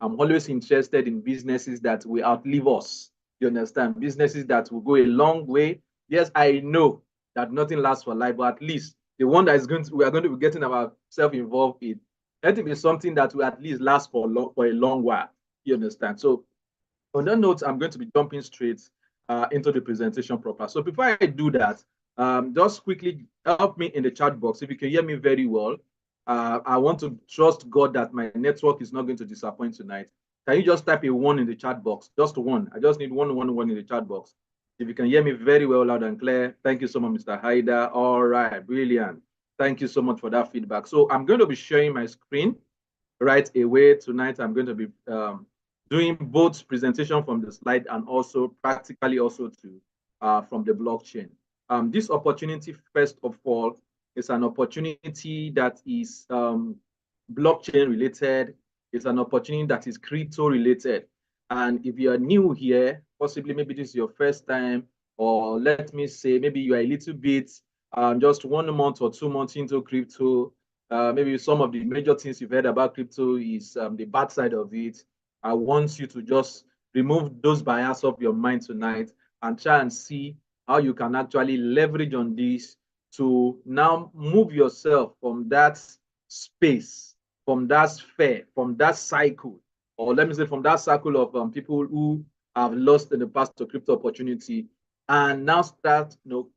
I'm always interested in businesses that will outlive us. You understand? Businesses that will go a long way. Yes, I know that nothing lasts for life, but at least the one that is going to we are going to be getting ourselves involved in, let it be something that will at least last for a long while. You understand? So on that note, I'm going to be jumping straight into the presentation proper. So before I do that, just quickly help me in the chat box. If you can hear me very well, I want to trust God that my network is not going to disappoint tonight. Can you just type a 1 in the chat box? Just 1. I just need 1 in the chat box. If you can hear me very well, loud and clear, thank you so much, Mr. Haida. All right, brilliant. Thank you so much for that feedback. So I'm going to be sharing my screen right away tonight. I'm going to be doing both presentation from the slide and also practically also to from the blockchain. This opportunity, first of all, is an opportunity that is blockchain related. It's an opportunity that is crypto related. And if you are new here, possibly maybe this is your first time, or let me say maybe you are a little bit just 1 month or 2 months into crypto, maybe some of the major things you've heard about crypto is the bad side of it. I want you to just remove those bias of your mind tonight and try and see how you can actually leverage on this to now move yourself from that space, from that sphere, from that cycle, or let me say from that circle of people who have lost in the past to crypto opportunity, and now start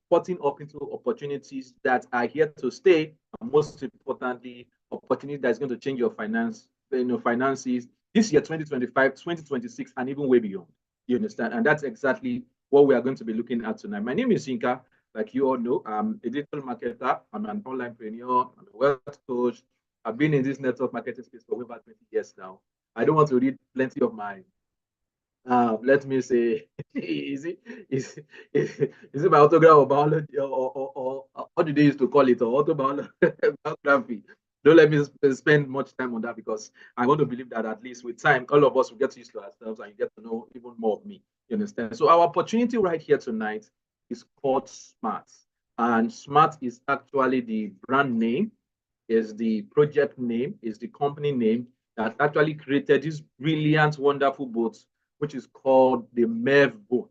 putting up into opportunities that are here to stay, and most importantly, opportunity that's going to change your finances this year, 2025, 2026, and even way beyond. You understand? And that's exactly what we are going to be looking at tonight. My name is Yinka. Like you all know, I'm a digital marketer. I'm an onlinepreneur. I'm a wealth coach. I've been in this network marketing space for over 20 years now. I don't want to read plenty of my let me say, is it my autograph or biology or what do they used to call it, or autobiography? Don't let me spend much time on that because I want to believe that at least with time, all of us will get used to ourselves and you get to know even more of me. You understand? So our opportunity right here tonight is called Smart. And Smart is actually the brand name, is the project name, is the company name that actually created this brilliant, wonderful boat, which is called the Mev Bot.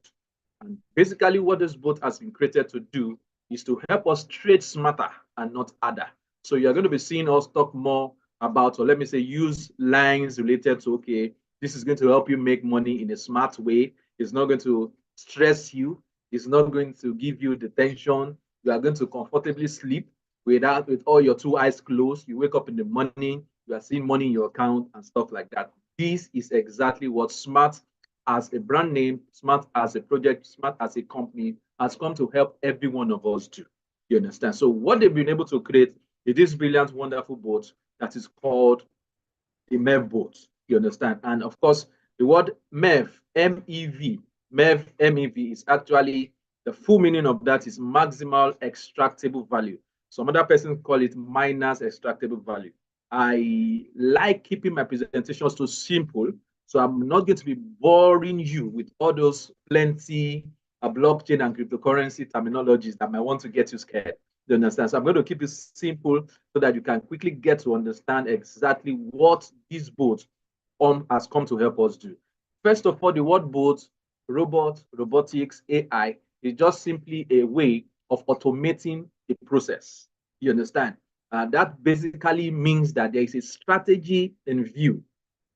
And basically, what this boat has been created to do is to help us trade smarter and not harder. So you're going to be seeing us talk more about, or let me say, use lines related to, okay, this is going to help you make money in a smart way. It's not going to stress you. It's not going to give you the tension. You are going to comfortably sleep with all your 2 eyes closed. You wake up in the morning, you are seeing money in your account and stuff like that. This is exactly what Smart as a brand name, Smart as a project, Smart as a company has come to help every one of us do. You understand? So what they've been able to create is this brilliant, wonderful boat that is called the Mev Bot. You understand? And of course, the word Mev, M-E-V, Mev, M-E-V is actually the full meaning of that is maximal extractable value. Some other persons call it minus extractable value. I like keeping my presentations so simple, so I'm not going to be boring you with all those plenty blockchain and cryptocurrency terminologies that might want to get you scared. You understand? So I'm going to keep it simple so that you can quickly get to understand exactly what this boat has come to help us do. First of all, the word boat, robot, robotics, AI is just simply a way of automating a process. You understand? That basically means that there is a strategy in view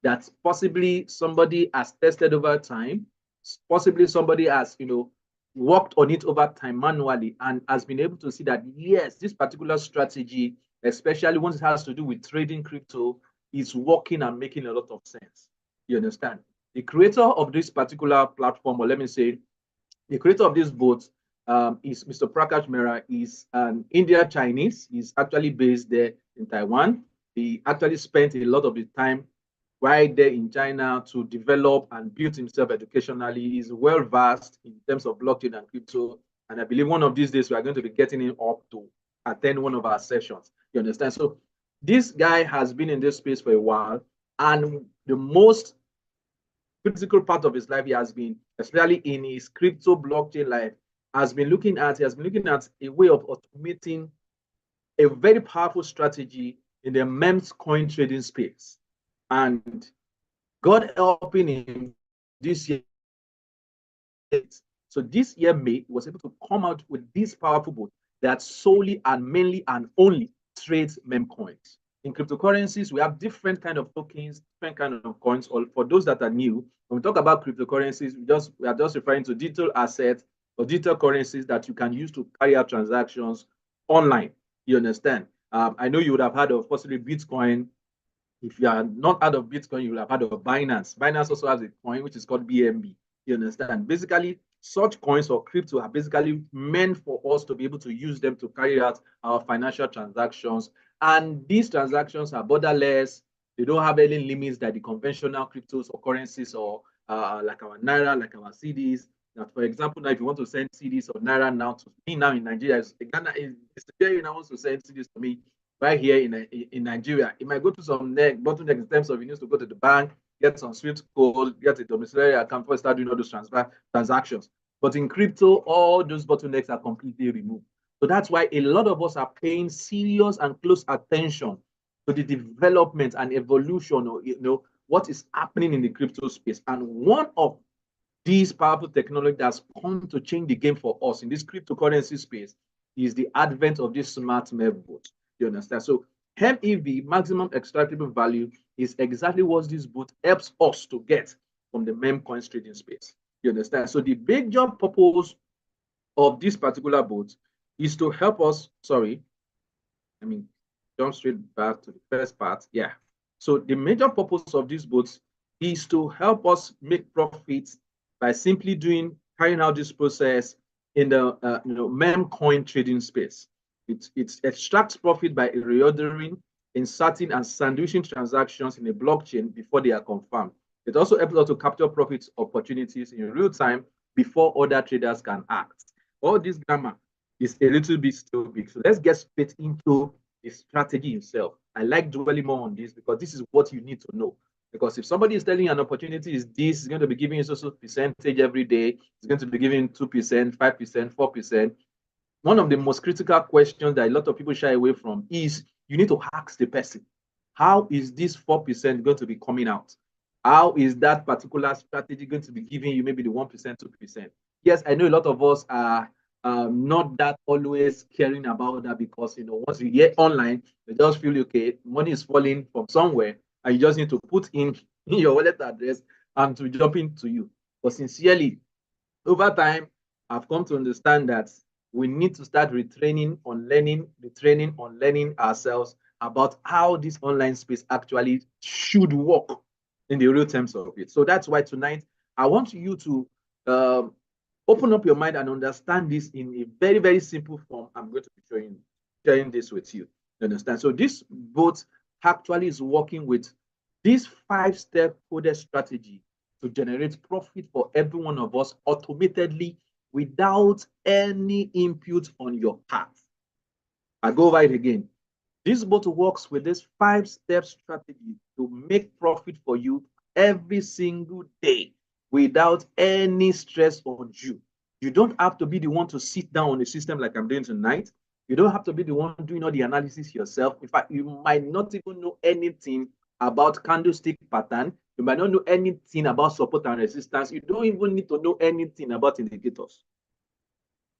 that possibly somebody has tested over time, possibly somebody has, worked on it over time manually and has been able to see that, yes, this particular strategy, especially once it has to do with trading crypto, is working and making a lot of sense. You understand? The creator of this particular platform, or let me say, the creator of this boat is Mr. Prakash Mehra, is an Indian Chinese. He's actually based there in Taiwan. He actually spent a lot of the time right there in China to develop and build himself educationally. He's well versed in terms of blockchain and crypto. And I believe one of these days we are going to be getting him up to attend one of our sessions. You understand? So this guy has been in this space for a while. And the most critical part of his life he has been, especially in his crypto blockchain life, he has been looking at a way of automating a very powerful strategy in the memes coin trading space. And God helping him this year. So this year, May, he was able to come out with this powerful boat that solely and mainly and only trades meme coins. In cryptocurrencies, we have different kind of tokens, different kind of coins. Or for those that are new, when we talk about cryptocurrencies, we are just referring to digital assets or digital currencies that you can use to carry out transactions online. You understand? I know you would have heard of possibly Bitcoin. If you are not out of Bitcoin, you will have heard of Binance. Binance also has a coin which is called BNB. You understand? Basically, such coins or crypto are basically meant for us to be able to use them to carry out our financial transactions. And these transactions are borderless. They don't have any limits that the conventional cryptos or currencies or like our Naira, like our CDs. Now, for example, now if you want to send CDs or Naira now to me now in Nigeria, Ghana is Nigeria now wants to send CDs to me right here in Nigeria. It might go to some bottleneck in terms of you need to go to the bank, get some Swift code, get a domiciliary account before start doing all those transactions. But in crypto, all those bottlenecks are completely removed. So that's why a lot of us are paying serious and close attention to the development and evolution of what is happening in the crypto space. And one of these powerful technology that's come to change the game for us in this cryptocurrency space is the advent of this smart Mev bot. You understand? So MEV, maximum extractable value, is exactly what this bot helps us to get from the meme coins trading space. You understand? So the major purpose of this particular bot is to help us, jump straight back to the first part. Yeah. So the major purpose of this bot is to help us make profits by simply carrying out this process in the meme coin trading space. It extracts profit by reordering, inserting, and sandwiching transactions in a blockchain before they are confirmed. It also helps us to capture profit opportunities in real time before other traders can act. All this grammar is a little bit still big. So let's get straight into the strategy itself. I like dwelling more on this because this is what you need to know. Because if somebody is telling you an opportunity is this, is going to be giving you social percentage every day, it's going to be giving 2%, 5%, 4%. One of the most critical questions that a lot of people shy away from is you need to ask the person, how is this 4% going to be coming out? How is that particular strategy going to be giving you maybe the 1%, 2%? Yes, I know a lot of us are not that always caring about that because, once you get online, you just feel, okay, money is falling from somewhere and you just need to put in your wallet address and to jump into you. But sincerely, over time, I've come to understand that we need to start retraining on learning ourselves about how this online space actually should work in the real terms of it. So that's why tonight I want you to open up your mind and understand this in a very, very simple form. I'm going to be sharing this with you. You understand? So this bot actually is working with this 5-step coded strategy to generate profit for every one of us automatically without any input on your part. I go over it again. This bot works with this 5-step strategy to make profit for you every single day without any stress on you. You don't have to be the one to sit down on the system like I'm doing tonight. You don't have to be the one doing all the analysis yourself. In fact, you might not even know anything about candlestick pattern. You might not know anything about support and resistance. You don't even need to know anything about indicators.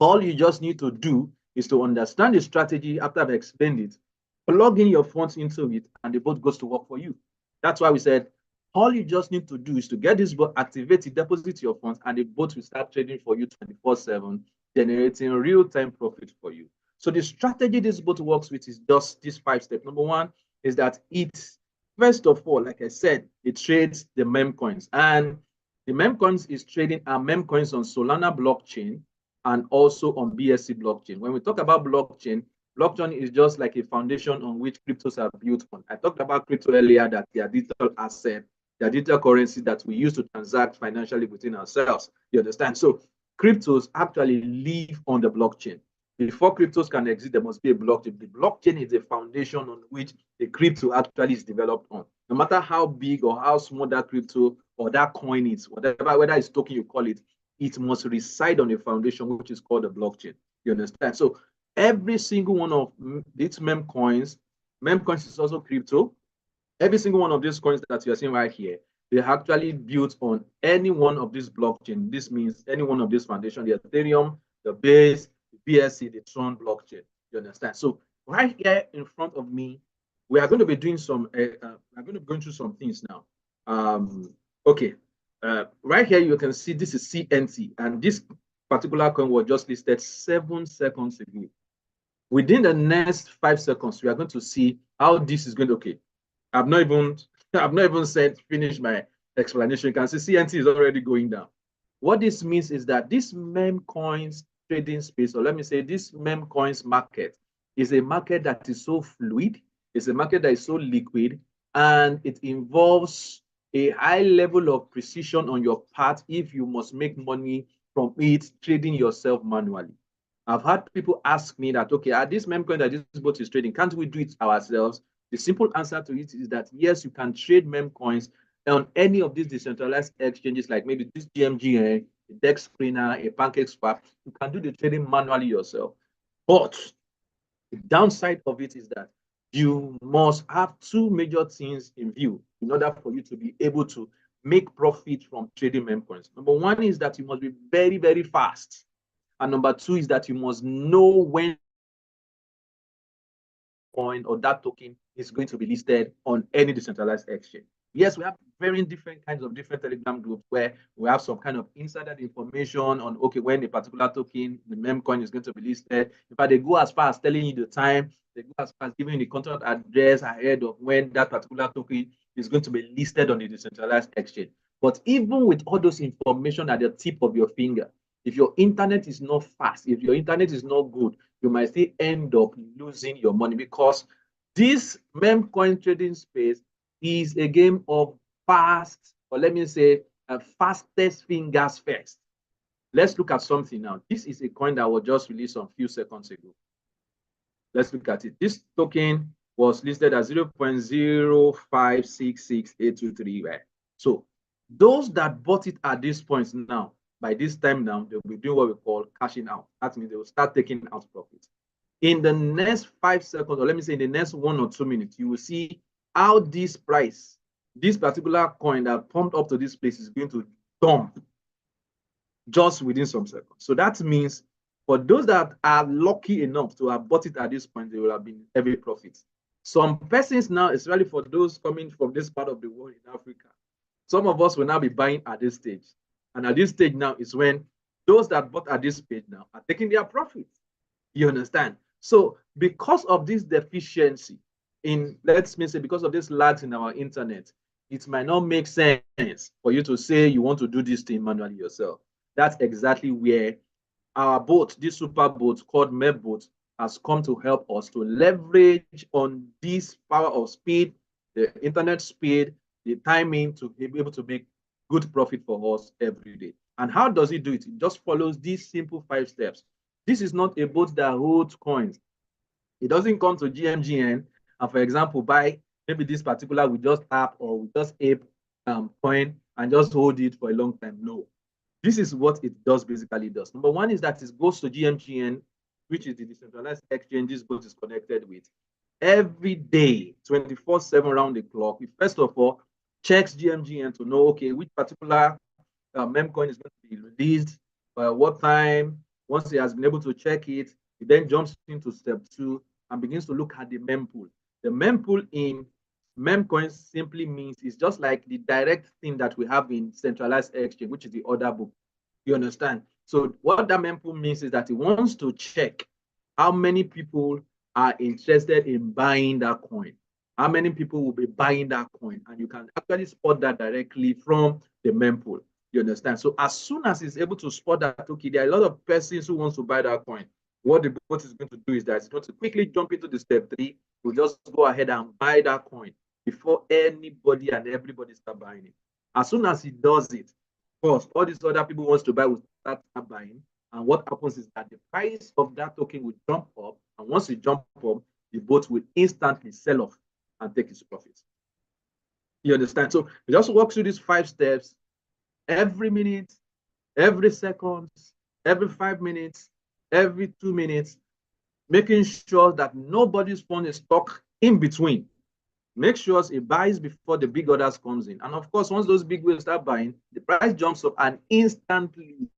All you just need to do is to understand the strategy after I've explained it, plug in your funds into it, and the bot goes to work for you. That's why we said all you just need to do is to get this bot, activate it, deposit your funds, and the bot will start trading for you 24/7, generating real-time profit for you. So the strategy this bot works with is just this 5 steps. Number one is that first of all, like I said, it trades the meme coins. And the meme coins is trading our meme coins on Solana blockchain and also on BSC blockchain. When we talk about blockchain is just like a foundation on which cryptos are built on. I talked about crypto earlier, that they are digital asset, they are digital currency that we use to transact financially within ourselves. You understand? So cryptos actually live on the blockchain. Before cryptos can exist, there must be a blockchain. The blockchain is the foundation on which the crypto actually is developed on. No matter how big or how small that crypto or that coin is, whatever, whether it's token you call it, it must reside on a foundation which is called the blockchain. You understand? So every single one of these meme coins is also crypto. Every single one of these coins that you're seeing right here They're actually built on any one of these blockchain. This means any one of these foundation, the Ethereum, the Base, the BSC, the Tron blockchain. You understand? So right here in front of me, we are going to be doing some, I'm going to be going through some things now. Okay. Right here, you can see this is CNT, and this particular coin was just listed 7 seconds ago. Within the next 5 seconds, we are going to see how this is going to, okay. I've not even said finish my explanation. You can see CNT is already going down. What this means is that this meme coins trading space, or let me say this meme coins market, is a market that is so fluid, it's a market that is so liquid, and it involves a high level of precision on your part if you must make money from it trading yourself manually. I've had people ask me that, okay, at this meme coin that this bot is trading, can't we do it ourselves? The simple answer to it is that yes, you can trade meme coins on any of these decentralized exchanges, like maybe this GMGN, a DEX screener, a pancake swap. You can do the trading manually yourself. But the downside of it is that you must have two major things in view in order for you to be able to make profit from trading meme coins. Number one is that you must be very, very fast. And number two is that you must know when coin or that token is going to be listed on any decentralized exchange. Yes, we have very different kinds of different Telegram groups where we have some kind of insider information on, okay, when a particular token, the meme coin is going to be listed. In fact, they go as far as telling you the time, they go as far as giving you the contract address ahead of when that particular token is going to be listed on the decentralized exchange. But even with all those information at the tip of your finger, if your internet is not fast, if your internet is not good, you might still end up losing your money, because this meme coin trading space is a game of fast, or let me say, fastest fingers first. Let's look at something now. This is a coin that was just released a few seconds ago. Let's look at it. This token was listed at 0.0566823. Right? So those that bought it at this point now, by this time now, they'll be doing what we call cashing out. That means they will start taking out profits. In the next 5 seconds, or let me say in the next 1 or 2 minutes, you will see how this price, this particular coin that pumped up to this place, is going to dump just within some seconds. So that means for those that are lucky enough to have bought it at this point, they will have been heavy profits. Some persons now, especially for those coming from this part of the world in Africa, some of us will now be buying at this stage. And at this stage now is when those that bought at this stage now are taking their profits. You understand? So because of this deficiency in, let's say, because of this lags in our internet, it might not make sense for you to say you want to do this thing manually yourself. That's exactly where our boat, this super boat called Mev Bot, has come to help us to leverage on this power of speed, the internet speed, the timing to be able to make good profit for us every day. And how does it do it? It just follows these simple 5 steps. This is not a boat that holds coins. It doesn't come to GMGN and, for example, buy maybe this particular with just app or with just ape coin and just hold it for a long time. No. This is what it does basically does. Number one is that it goes to GMGN, which is the decentralized exchange this boat is connected with. Every day, 24/7 around the clock, it first of all checks GMGN to know, okay, which particular meme coin is going to be released, what time. Once he has been able to check it, he then jumps into step 2 and begins to look at the mempool. The mempool in memcoins simply means it's just like the direct thing that we have in centralized exchange, which is the order book. You understand? So what that mempool means is that it wants to check how many people are interested in buying that coin. How many people will be buying that coin? And you can actually spot that directly from the mempool. You understand? So as soon as it's able to spot that, okay, there are a lot of persons who wants to buy that coin. What the bot is going to do is that it's going to quickly jump into the step 3. We'll just go ahead and buy that coin before anybody and everybody start buying it. As soon as he does it, first, all these other people wants to buy will start buying. And what happens is that the price of that token will jump up. And once it jumps up, the bot will instantly sell off and take its profits. You understand? So we just walk through these 5 steps every minute, every second, every 5 minutes, every 2 minutes, making sure that nobody's phone is stuck in between. Make sure it buys before the big orders comes in. And of course, once those big whales start buying, the price jumps up and instantly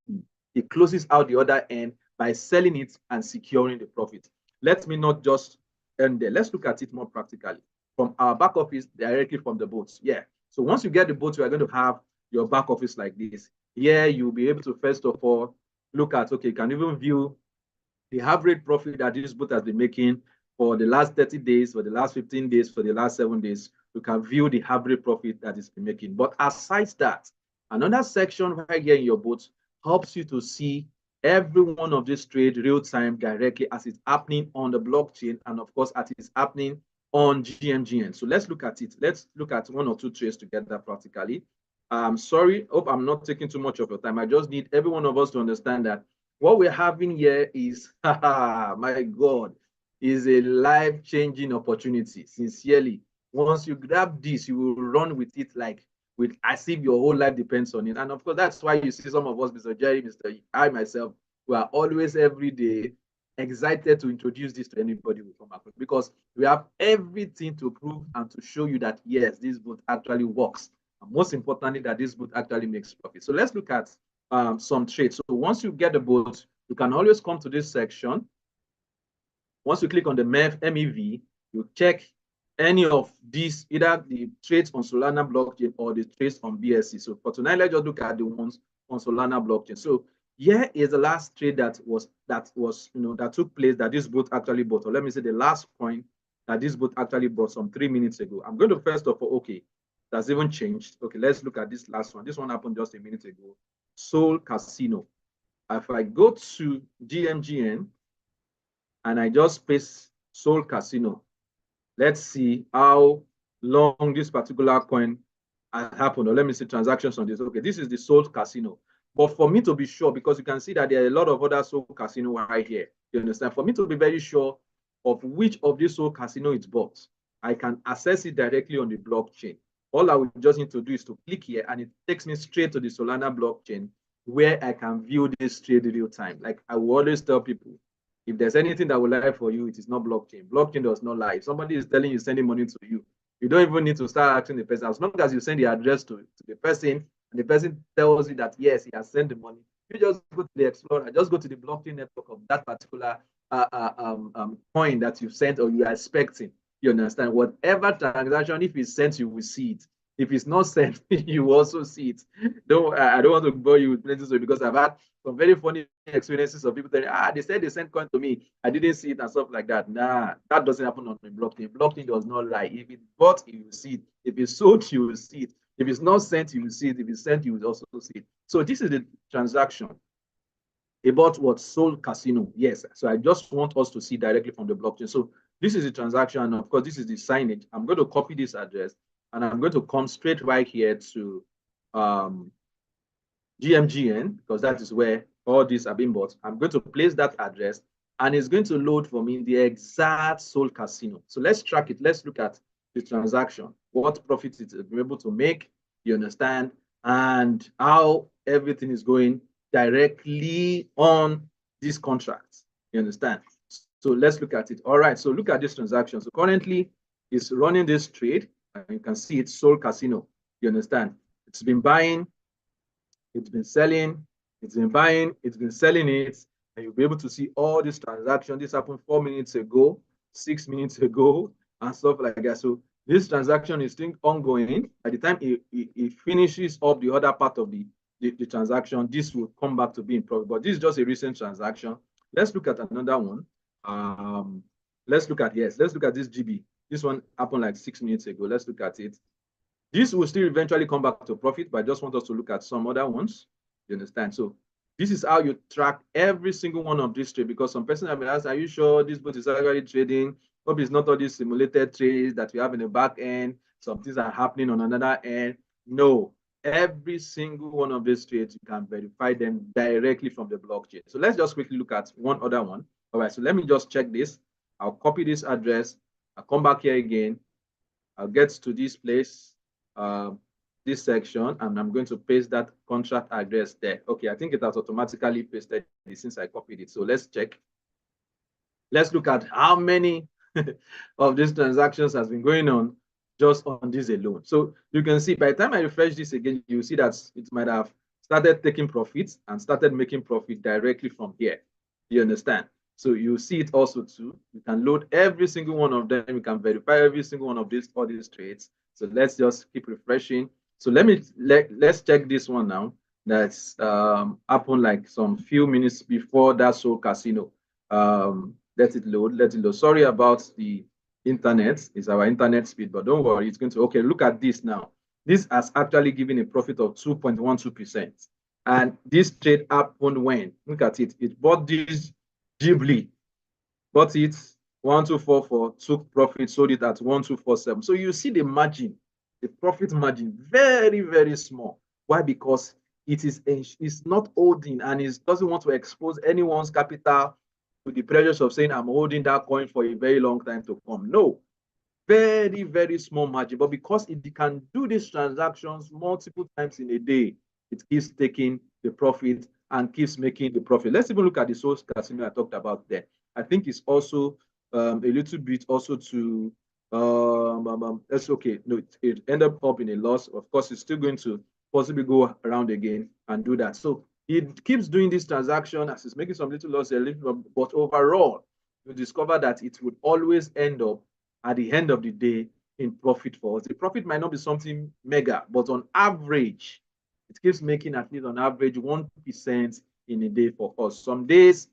it closes out the other end by selling it and securing the profit. Let me not just end there. Let's look at it more practically from our back office directly from the boats. Yeah. So once you get the boats, you are going to have your back office like this. Here, you'll be able to first of all look at, okay, you can even view the average profit that this boat has been making for the last 30 days, for the last 15 days, for the last 7 days. You can view the average profit that it's been making. But aside that, another section right here in your boat helps you to see every one of these trades real time directly as it's happening on the blockchain, and of course as it's happening on GMGN. So let's look at it. Let's look at one or two trades together practically. Sorry, hope I'm not taking too much of your time. I just need every one of us to understand that what we're having here is, my God, is a life-changing opportunity. Sincerely, once you grab this, you will run with it like with as if your whole life depends on it. And of course, that's why you see some of us, Mr. Jerry, Mr. I myself, we are always every day excited to introduce this to anybody we come across, because we have everything to prove and to show you that yes, this boot actually works. And most importantly, that this boot actually makes profit. So let's look at some trades. So once you get the boat, you can always come to this section. Once you click on the MEV, you check any of these, either the trades on Solana blockchain or the trades on BSC. So for tonight, let's just look at the ones on Solana blockchain. So here is the last trade that took place that this bot actually bought, or let me say the last coin that this bot actually bought some 3 minutes ago. I'm going to first of all, okay, that's even changed. Okay, let's look at this last one. This one happened just a minute ago. Soul Casino. If I go to GMGN and I just paste Soul Casino, let's see how long this particular coin has happened, or let me see transactions on this. Okay, this is the Soul Casino. But for me to be sure, because you can see that there are a lot of other Soul Casino right here, you understand? For me to be very sure of which of these Soul Casino it's bought, I can access it directly on the blockchain. All I would just need to do is to click here, and it takes me straight to the Solana blockchain, where I can view this trade real time. Like I will always tell people, if there's anything that will lie for you, it is not blockchain. Blockchain does not lie. If somebody is telling you sending money to you, you don't even need to start asking the person. As long as you send the address to the person, and the person tells you that yes, he has sent the money, you just go to the Explorer, just go to the blockchain network of that particular coin that you've sent or you are expecting. You understand? Whatever transaction, if it's sent, you will see it. If it's not sent, you also see it. I don't want to bore you with plenty stories, because I've had some very funny experiences of people telling, they said they sent coin to me, I didn't see it and stuff like that. Nah, that doesn't happen on the blockchain. Blockchain does not lie. If it's bought, you will see it. If it's sold, you will see it. If it's not sent, you will see it. If it's sent, you will also see it. So this is the transaction about what Soul Casino. Yes. So I just want us to see directly from the blockchain. So this is the transaction. And of course, this is the signage. I'm going to copy this address, and I'm going to come straight right here to GMGN, because that is where all these are being bought. I'm going to place that address, and it's going to load for me the exact Soul Casino. So let's track it. Let's look at the transaction, what profit it's been able to make, you understand, and how everything is going directly on this contract. You understand? So let's look at it. All right. So look at this transaction. So currently, it's running this trade, and you can see it's Soul Casino. You understand? It's been buying, it's been selling, it's been buying, it's been selling it, and you'll be able to see all these transactions. This happened 4 minutes ago, 6 minutes ago, and stuff like that. So this transaction is still ongoing. By the time it finishes up the other part of the transaction, this will come back to being profit. But this is just a recent transaction. Let's look at another one. Let's look at this GB. This one happened like 6 minutes ago. Let's look at it. This will still eventually come back to profit, but I just want us to look at some other ones. You understand? So this is how you track every single one of these trades, because some person have been asked, are you sure this bot is actually trading? Hope it's not all these simulated trades that we have in the back end. Some things are happening on another end. No, every single one of these trades, you can verify them directly from the blockchain. So let's just quickly look at one other one. All right, so let me just check this. I'll copy this address. I'll come back here again. I'll get to this place, this section, and I'm going to paste that contract address there. Okay, I think it has automatically pasted it since I copied it. So let's check. Let's look at how many of these transactions has been going on just on this alone. So you can see by the time I refresh this again, you see that it might have started taking profits and started making profit directly from here. You understand? So you see it also too. You can load every single one of them. You can verify every single one of these all these trades. So let's just keep refreshing. So let's check this one now. That's happened like some few minutes before that Soul Casino. Let it load. Let it load. Sorry about the internet. It's our internet speed, but don't worry. It's going to okay. Look at this now. This has actually given a profit of 2.12%. And this trade happened when? Look at it. It bought this Ghibli, bought it 1244, took profit, sold it at 1247. So you see the margin, the profit margin, very, very small. Why? Because it's not holding and it doesn't want to expose anyone's capital to the pressures of saying, I'm holding that coin for a very long time to come. No, very, very small margin. But because it can do these transactions multiple times in a day, it keeps taking the profit and keeps making the profit. Let's even look at the source casino I talked about there. I think it's also a little bit also to that's okay. No, it ended up in a loss. Of course, it's still going to possibly go around again and do that. So it keeps doing this transaction as it's making some little loss, but overall, you discover that it would always end up at the end of the day in profit for us. The profit might not be something mega, but on average, it keeps making at least on average 1% in a day for us. Some days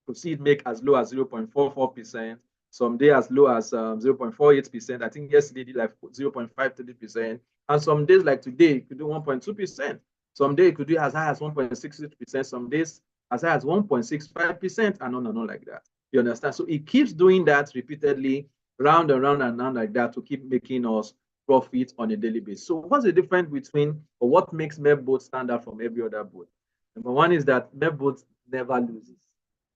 you see it make as low as 0.44%, some day as low as 0.48%. I think yesterday did like 0.53%. And some days like today, it could do 1.2%. Some days it could do as high as 1.66%. Some days as high as 1.65%, and on like that. You understand? So it keeps doing that repeatedly, round and round and round like that to keep making us profit on a daily basis. So what's the difference between, or what makes Mev Bot stand out from every other bot? Number one is that Mev Bot never loses.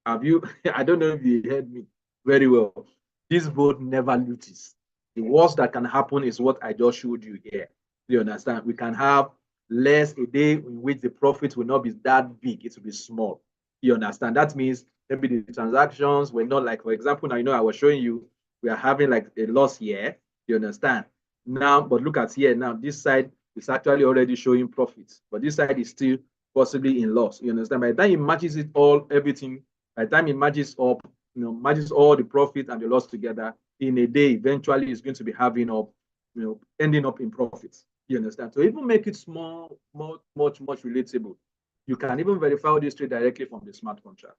Have you? I don't know if you heard me very well. This bot never loses. The worst that can happen is what I just showed you here. You understand? We can have less a day in which the profit will not be that big. It will be small. You understand? That means maybe the transactions were not like, for example, now I was showing you we are having like a loss here. You understand? Now, but look at here now. This side is actually already showing profits, but this side is still possibly in loss. You understand? By the time it matches it all, everything by the time it matches up, matches all the profit and the loss together in a day, eventually it's going to be having up, ending up in profits. You understand? So even make it small, much relatable. You can even verify all this trade directly from the smart contract.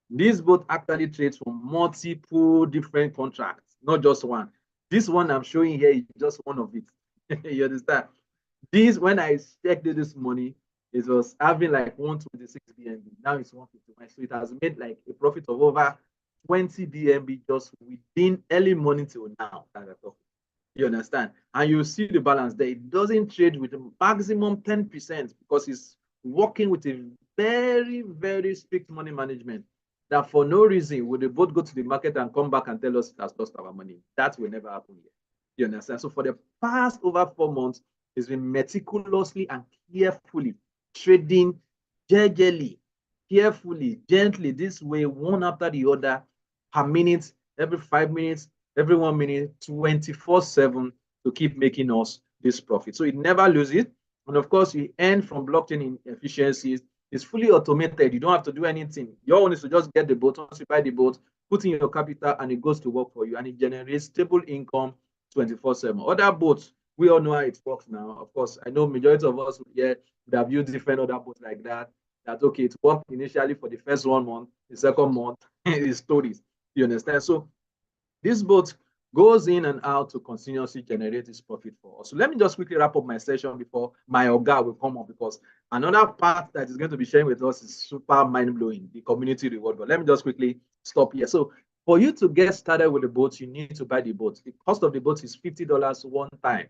These both actually trades from multiple different contracts, not just one. This one I'm showing here is just one of it. You understand? This, when I checked it this morning, it was having like 126 BNB. Now it's 151. So it has made like a profit of over 20 BNB just within early morning till now. You understand? And you see the balance there. It doesn't trade with a maximum 10% because it's working with a very, very strict money management that for no reason would they both go to the market and come back and tell us it has lost our money. That will never happen here. You understand? So for the past over 4 months, it's been meticulously and carefully trading gingerly, carefully, gently, this way, one after the other, per minute, every 5 minutes, every 1 minute, 24/7 to keep making us this profit. So it never loses. And of course, you earn from blockchain efficiencies. It's fully automated. You don't have to do anything. Your own is to just get the boat. Once you buy the boat, put in your capital, and it goes to work for you. And it generates stable income 24/7. Other boats, we all know how it works now. Of course, I know majority of us here would have used different other boats like that. That okay, it worked initially for the first 1 month, the second month, is stories. You understand? So this boat goes in and out to continuously generate this profit for us. So let me just quickly wrap up my session before my Oga will come up, because another part that is going to be sharing with us is super mind-blowing, the community reward. But let me just quickly stop here. So for you to get started with the boat, you need to buy the boat. The cost of the boat is $50 one time.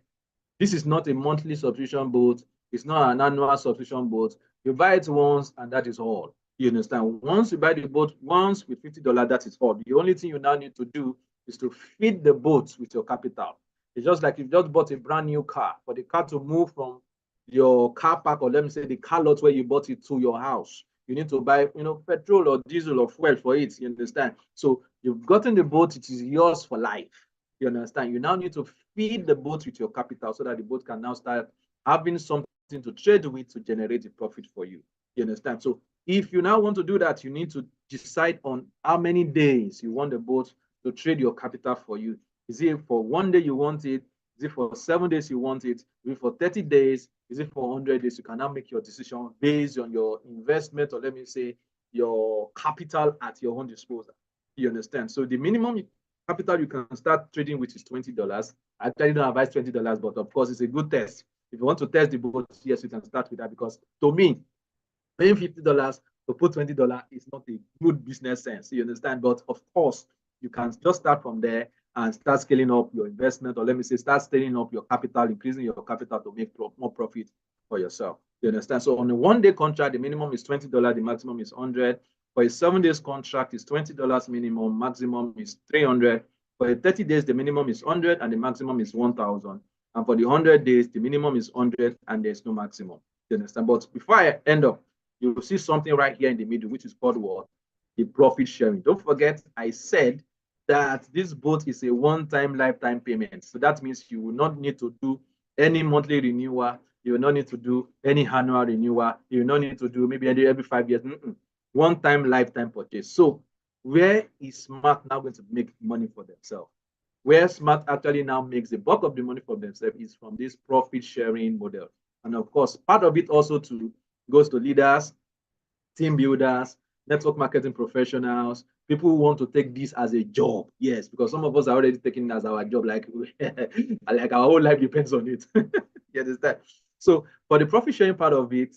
This is not a monthly subscription boat. It's not an annual subscription boat. You buy it once and that is all. You understand? Once you buy the boat once with $50, that is all. The only thing you now need to do is to feed the boat with your capital. It's just like you've just bought a brand new car. For the car to move from your car park, or let me say the car lot where you bought it, to your house, you need to buy, petrol or diesel or fuel for it. You understand? So you've gotten the boat, it is yours for life. You understand? You now need to feed the boat with your capital so that the boat can now start having something to trade with to generate a profit for you. You understand? So if you now want to do that, you need to decide on how many days you want the boat to trade your capital for you. Is it for 1 day you want it? Is it for 7 days you want it? Is it for 30 days? Is it for 100 days? You can now make your decision based on your investment, or let me say your capital at your own disposal. You understand? So the minimum capital you can start trading with is $20. I actually don't advise $20, but of course it's a good test. If you want to test the boat, yes, you can start with that, because to me, paying $50 to put $20 is not a good business sense. You understand? But of course, you can just start from there and start scaling up your investment, or let me say, start scaling up your capital, increasing your capital to make more profit for yourself. You understand? So on a 1 day contract, the minimum is $20, the maximum is 100. For a 7 days contract, is $20 minimum, maximum is 300. For a 30 days, the minimum is 100 and the maximum is 1,000. And for the 100 days, the minimum is 100 and there's no maximum. You understand? But before I end up, you will see something right here in the middle, which is called what? The profit sharing. Don't forget, I said that this boat is a one-time lifetime payment. So that means you will not need to do any monthly renewal. You will not need to do any annual renewal. You will not need to do maybe every 5 years. One-time lifetime purchase. So where is Smart now going to make money for themselves? Where Smart actually now makes the bulk of the money for themselves is from this profit sharing model. And of course, part of it also goes to leaders, team builders, network marketing professionals, people who want to take this as a job. Yes, because some of us are already taking it as our job, like like our whole life depends on it. You understand? So for the profit sharing part of it,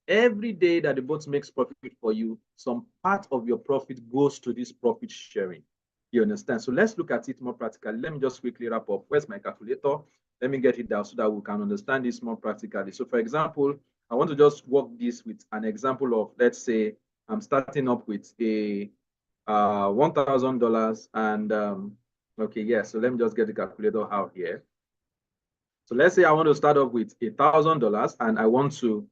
every day that the boat makes profit for you, some part of your profit goes to this profit sharing. You understand? So let's look at it more practically. Let me just quickly wrap up. Where's my calculator? Let me get it down so that we can understand this more practically. So for example, I want to just work this with an example of, let's say, I'm starting up with a $1,000 and okay, yeah. So let me just get the calculator out here. So let's say I want to start up with $1,000 and I want to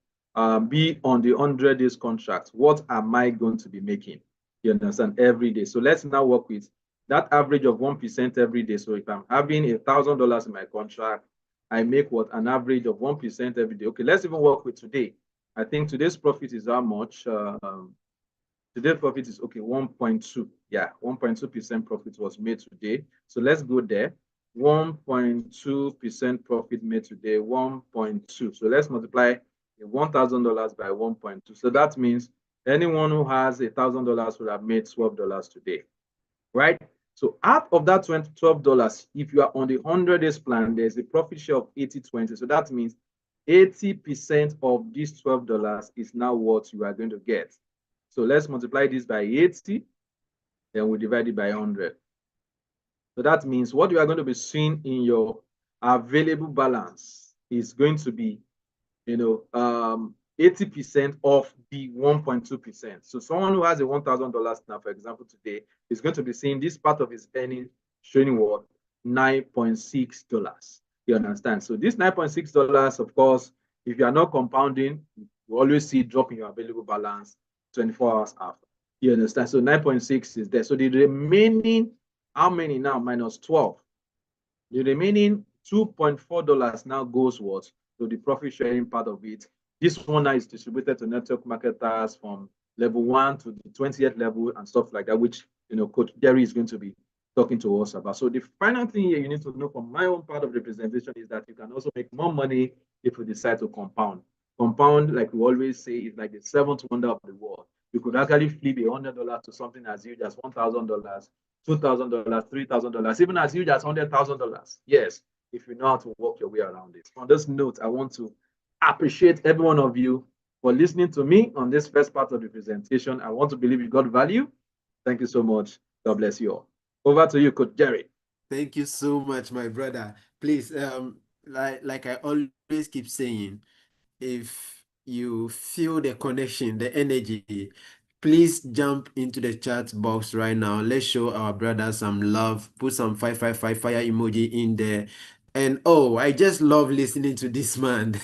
be on the 100 days contract. What am I going to be making? You understand? Every day. So let's now work with that average of 1% every day. So if I'm having $1,000 in my contract, I make what? An average of 1% every day. Okay, let's even work with today. I think today's profit is how much? Today's profit is okay, 1.2. Yeah, 1.2% profit was made today. So let's go there. 1.2% profit made today, 1.2. So let's multiply $1,000 by 1.2. So that means anyone who has $1,000 would have made $12 today, right? So out of that $12, if you are on the 100 days plan, there's a profit share of 80-20. So that means 80% of this $12 is now what you are going to get. So let's multiply this by 80, then we divide it by 100. So that means what you are going to be seeing in your available balance is going to be, 80% of the 1.2%. So someone who has a $1,000 now, for example, today, is going to be seeing this part of his earning showing what? $9.6. You understand? So this $9.6, of course, if you are not compounding, you always see it drop in your available balance 24 hours after. You understand? So 9.6 is there. So the remaining, how many now? Minus 12. The remaining $2.4 now goes what? To the profit sharing part of it. This one now is distributed to network marketers from level 1 to the 20th level and stuff like that, which Coach Jerry is going to be talking to us about. So the final thing here you need to know from my own part of the presentation is that you can also make more money if you decide to compound. Compound, like we always say, is like the seventh wonder of the world. You could actually flip $100 to something as huge as $1,000, $2,000, $3,000, even as huge as $100,000. Yes, if you know how to work your way around it. On this note, I want to appreciate every one of you for listening to me on this first part of the presentation. I want to believe you got value. Thank you so much. God bless you all. Over to you, Coach Jerry. Thank you so much, my brother. Please, like I always keep saying, if you feel the connection, the energy, please jump into the chat box right now. Let's show our brother some love. Put some 555 fire emoji in there. And oh, I just love listening to this man.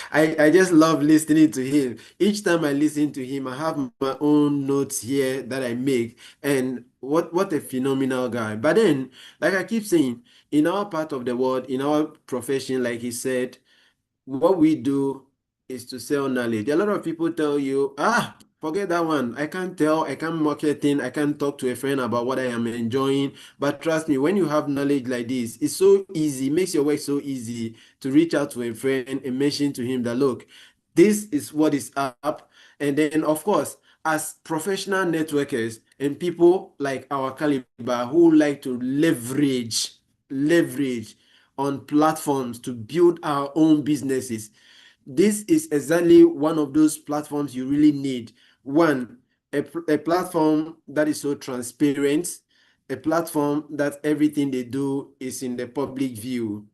I just love listening to him. Each time I listen to him, I have my own notes here that I make. And what a phenomenal guy. But then, like I keep saying, in our part of the world, in our profession, like he said, what we do is to sell knowledge. A lot of people tell you, forget that one. I can't tell, I can't marketing, I can't talk to a friend about what I am enjoying. But trust me, when you have knowledge like this, it's so easy, makes your work so easy to reach out to a friend and mention to him that, look, this is what is up. And then, of course, as professional networkers and people like our caliber who like to leverage on platforms to build our own businesses. This is exactly one of those platforms you really need. One, a platform that is so transparent, a platform that everything they do is in the public view.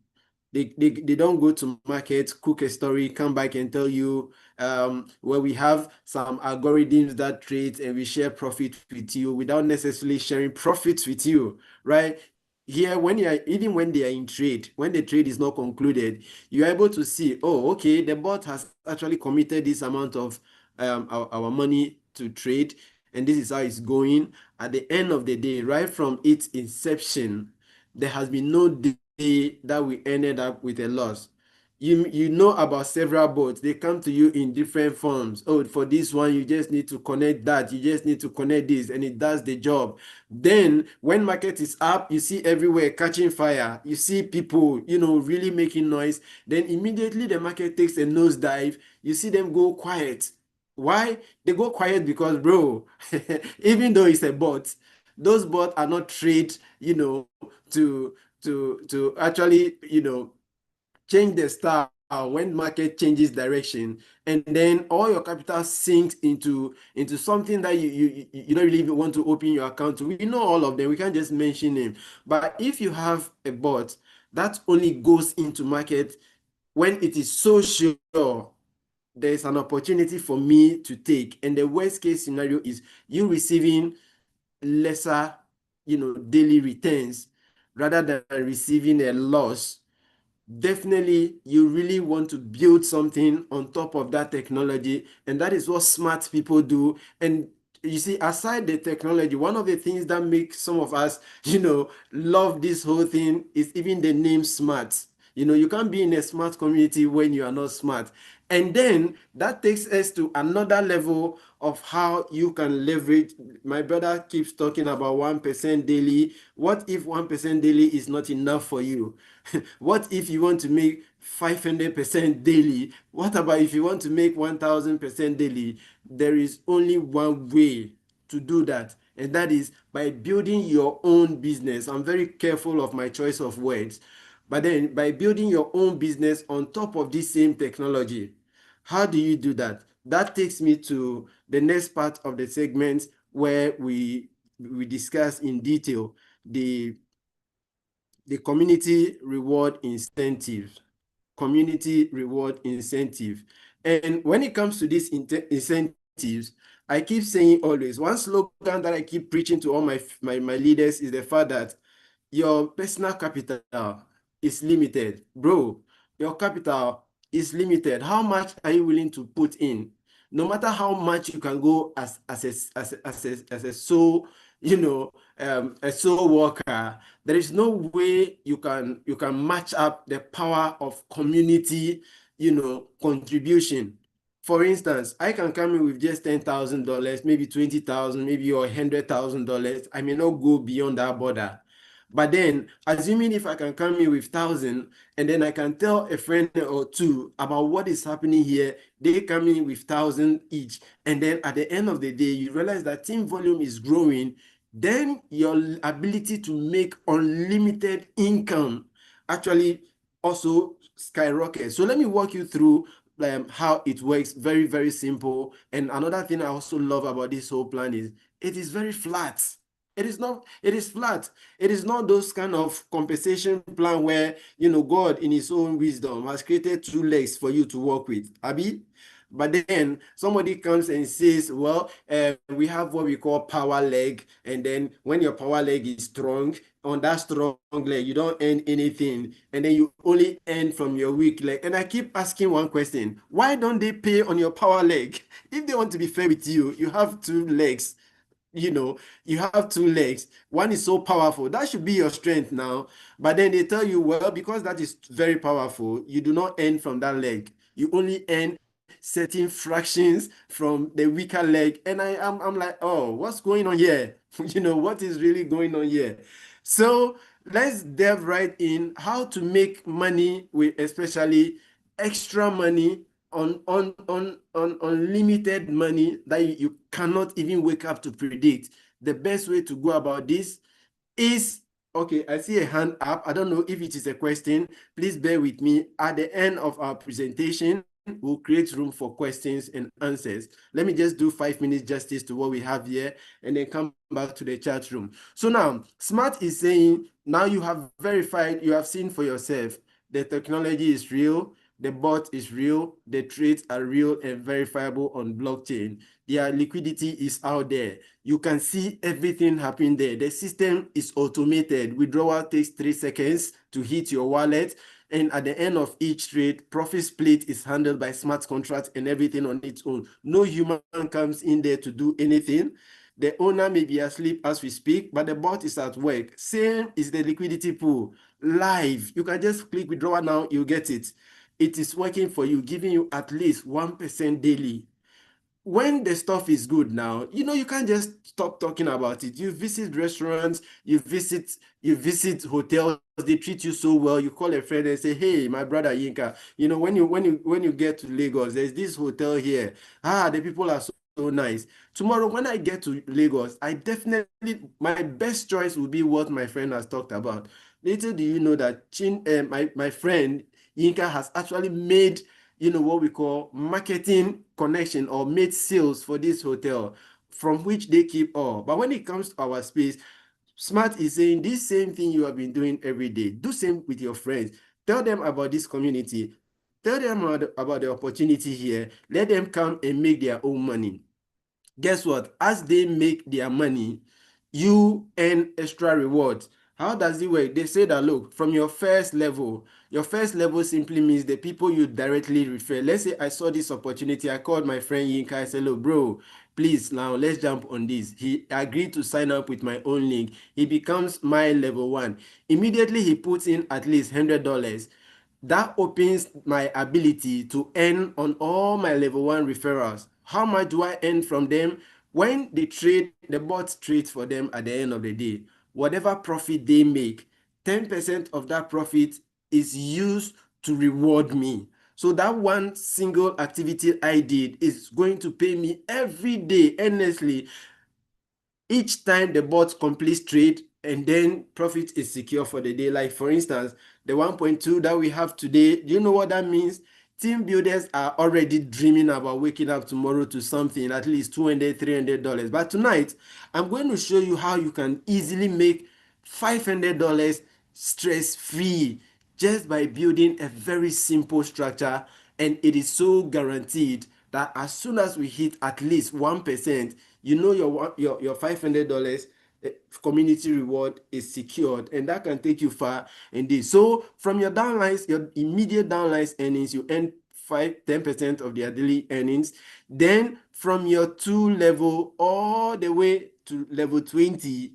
They don't go to market, cook a story, come back and tell you, where we have some algorithms that trade and we share profit with you without necessarily sharing profits with you, right? Here, even when they are in trade, when the trade is not concluded, you're able to see, oh, okay, the bot has actually committed this amount of our money to trade, and this is how it's going. At the end of the day, right from its inception, there has been no day that we ended up with a loss. You know about several bots. They come to you in different forms. Oh, for this one, you just need to connect that. You just need to connect this, and it does the job. Then, when market is up, you see everywhere catching fire. You see people, really making noise. Then immediately the market takes a nosedive. You see them go quiet. Why? They go quiet because, bro, even though it's a bot, those bots are not trained, to actually, change the style when market changes direction, and then all your capital sinks into something that you don't really even want to open your account to. We know all of them, we can't just mention them. But if you have a bot that only goes into market when it is so sure there's an opportunity for me to take, and the worst case scenario is you receiving lesser, daily returns rather than receiving a loss, definitely you really want to build something on top of that technology, and that is what smart people do. And you see, aside the technology, one of the things that makes some of us love this whole thing is even the name smart. You can't be in a smart community when you are not smart. And then that takes us to another level of how you can leverage. My brother keeps talking about 1% daily. What if 1% daily is not enough for you? What if you want to make 500% daily? What about if you want to make 1000% daily? There is only one way to do that, and that is by building your own business. I'm very careful of my choice of words, but then by building your own business on top of this same technology. How do you do that? That takes me to the next part of the segment where we discuss in detail the community reward incentive. Community reward incentive. And when it comes to these incentives, I keep saying always, one slogan that I keep preaching to all my leaders is the fact that your personal capital is limited. Bro, your capital is limited. How much are you willing to put in? No matter how much you can go as a sole, a sole worker, there is no way you can match up the power of community, contribution. For instance, I can come in with just $10,000, maybe 20,000, maybe or $100,000. I may not go beyond that border. But then, assuming if I can come in with 1,000, and then I can tell a friend or two about what is happening here, they come in with 1,000 each, and then at the end of the day, you realize that team volume is growing, then your ability to make unlimited income actually also skyrockets. So let me walk you through how it works. Very, very simple. And another thing I also love about this whole plan is it is very flat. It is flat. It is not those kind of compensation plan where, God in his own wisdom has created two legs for you to work with. Abi? But then somebody comes and says, well, we have what we call power leg. And then when your power leg is strong, on that strong leg, you don't earn anything. And then you only earn from your weak leg. And I keep asking one question: why don't they pay on your power leg? If they want to be fair with you, you have two legs. you have two legs. One is so powerful. That should be your strength now. But then they tell you, well, because that is very powerful, you do not earn from that leg. You only earn certain fractions from the weaker leg. And I'm like, oh, what's going on here? What is really going on here? So let's delve right in how to make money with especially extra money on unlimited money that you cannot even wake up to predict. The best way to go about this is, okay, I see a hand up. I don't know if it is a question. Please bear with me. At the end of our presentation, we'll create room for questions and answers. Let me just do 5 minutes justice to what we have here and then come back to the chat room. So now, Smart is saying, now you have verified, you have seen for yourself, the technology is real, the bot is real, the trades are real and verifiable on blockchain. Their liquidity is out there. You can see everything happening there. The system is automated. Withdrawal takes 3 seconds to hit your wallet. And at the end of each trade, profit split is handled by smart contracts and everything on its own. No human comes in there to do anything. The owner may be asleep as we speak, but the bot is at work. Same is the liquidity pool. Live. You can just click withdraw now, you get it. It is working for you, giving you at least 1% daily. When the stuff is good now, you can't just stop talking about it. You visit restaurants, you visit hotels, they treat you so well. You call a friend and say, hey, my brother Yinka, when you get to Lagos, there's this hotel here. The people are so nice. Tomorrow when I get to Lagos, I definitely, my best choice will be what my friend has talked about. Little do you know that my friend Yinka has actually made what we call marketing connection or made sales for this hotel from which they keep all. But when it comes to our space, Smart is saying this same thing you have been doing every day. Do same with your friends. Tell them about this community. Tell them about the opportunity here. Let them come and make their own money. Guess what? As they make their money, you earn extra rewards. How does it work? They say that, look, from your first level simply means the people you directly refer. Let's say I saw this opportunity. I called my friend Yinka. I said, look, bro, please, now let's jump on this. He agreed to sign up with my own link. He becomes my level one. Immediately, he puts in at least $100. That opens my ability to earn on all my level one referrals. How much do I earn from them? When they trade, the bot trades for them at the end of the day. Whatever profit they make, 10% of that profit is used to reward me. So that one single activity I did is going to pay me every day endlessly each time the bot completes trade, and then profit is secure for the day. Like for instance, the 1.2 that we have today, do you know what that means? Team builders are already dreaming about waking up tomorrow to something, at least $200, $300. But tonight, I'm going to show you how you can easily make $500 stress-free just by building a very simple structure. And it is so guaranteed that as soon as we hit at least 1%, your $500 community reward is secured, and that can take you far indeed. So from your downlines, your immediate downlines earnings, you earn 10% of their daily earnings. Then from your 2 level all the way to level 20,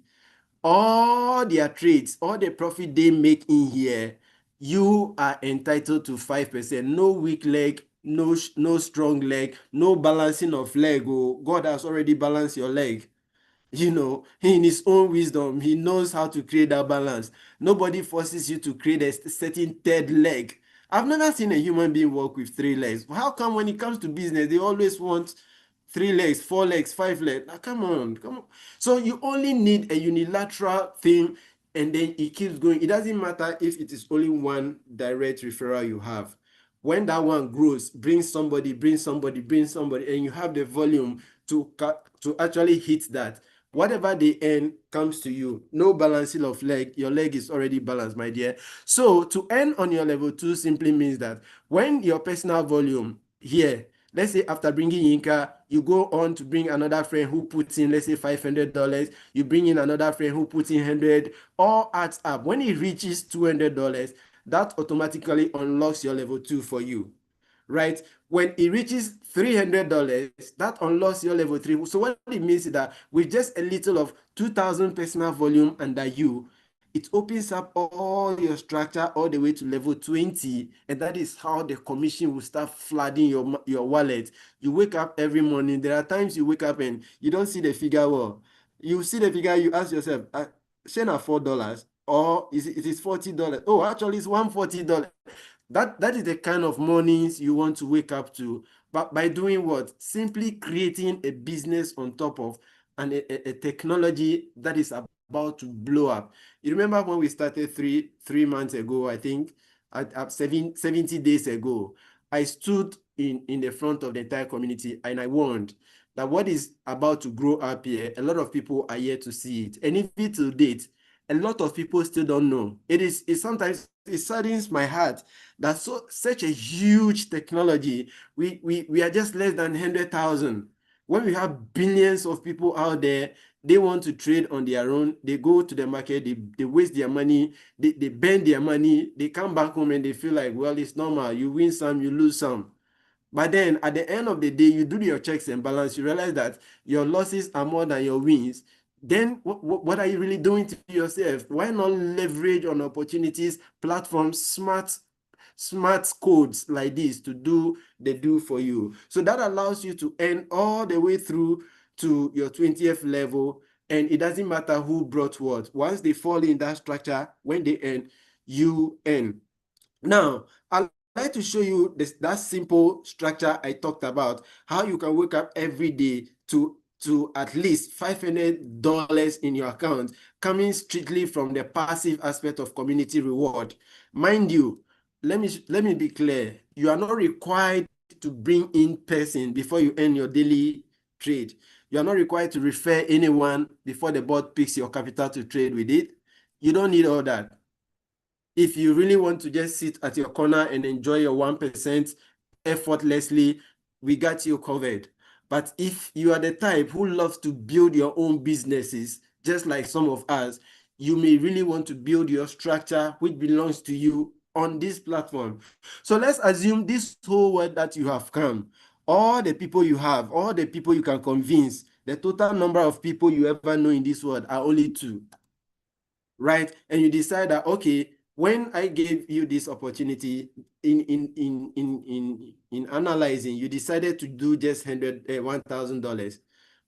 all their trades, all the profit they make in here, you are entitled to 5%. No weak leg, no strong leg, no balancing of leg. Oh, God has already balanced your leg. In his own wisdom, he knows how to create that balance. Nobody forces you to create a certain third leg. I've never seen a human being work with 3 legs. How come when it comes to business, they always want 3 legs, 4 legs, 5 legs? Now, come on, come on. So you only need a unilateral thing, and then it keeps going. It doesn't matter if it is only one direct referral you have. When that one grows, bring somebody, and you have the volume to actually hit that. Whatever they earn comes to you. No balancing of leg. Your leg is already balanced, my dear. So to earn on your level 2 simply means that when your personal volume here, let's say after bringing Yinka, you go on to bring another friend who puts in, let's say $500. You bring in another friend who puts in 100. All adds up. When it reaches $200, that automatically unlocks your level 2 for you. right? When it reaches $300, that unlocks your level 3. So what it means is that with just a little of 2,000 personal volume under you, it opens up all your structure all the way to level 20, and that is how the commission will start flooding your wallet. You wake up every morning. There are times you wake up and you don't see the figure well. You see the figure, you ask yourself, share $4, or it is $40? Oh, actually, it's $140. That is the kind of mornings you want to wake up to. But by doing what? Simply creating a business on top of a technology that is about to blow up. You remember when we started three months ago, I think, at 70 days ago, I stood in the front of the entire community and I warned that what is about to grow up here, a lot of people are yet to see it. And even to date, a lot of people still don't know. It sometimes it saddens my heart that such a huge technology, we are just less than 100,000. When we have billions of people out there, they want to trade on their own. They go to the market, they waste their money, they burn their money, they come back home and they feel like, well, it's normal. You win some, you lose some. But then at the end of the day, you do your checks and balance, you realize that your losses are more than your wins. Then what are you really doing to yourself? Why not leverage on opportunities, platforms, smart codes like this to do for you? So that allows you to earn all the way through to your 20th level, and it doesn't matter who brought what. Once they fall in that structure, when they earn, you earn. Now, I'd like to show you that simple structure I talked about, how you can wake up every day to at least $500 in your account, coming strictly from the passive aspect of community reward. Mind you, let me be clear. You are not required to bring in person before you earn your daily trade. You are not required to refer anyone before the board picks your capital to trade with it. You don't need all that. If you really want to just sit at your corner and enjoy your 1% effortlessly, we got you covered. But if you are the type who loves to build your own businesses, just like some of us, you may really want to build your structure which belongs to you on this platform. So let's assume this whole world that you have come, all the people you have, all the people you can convince, the total number of people you ever know in this world are only 2, right? And you decide that, okay, when I gave you this opportunity in analyzing, you decided to do just $1,000.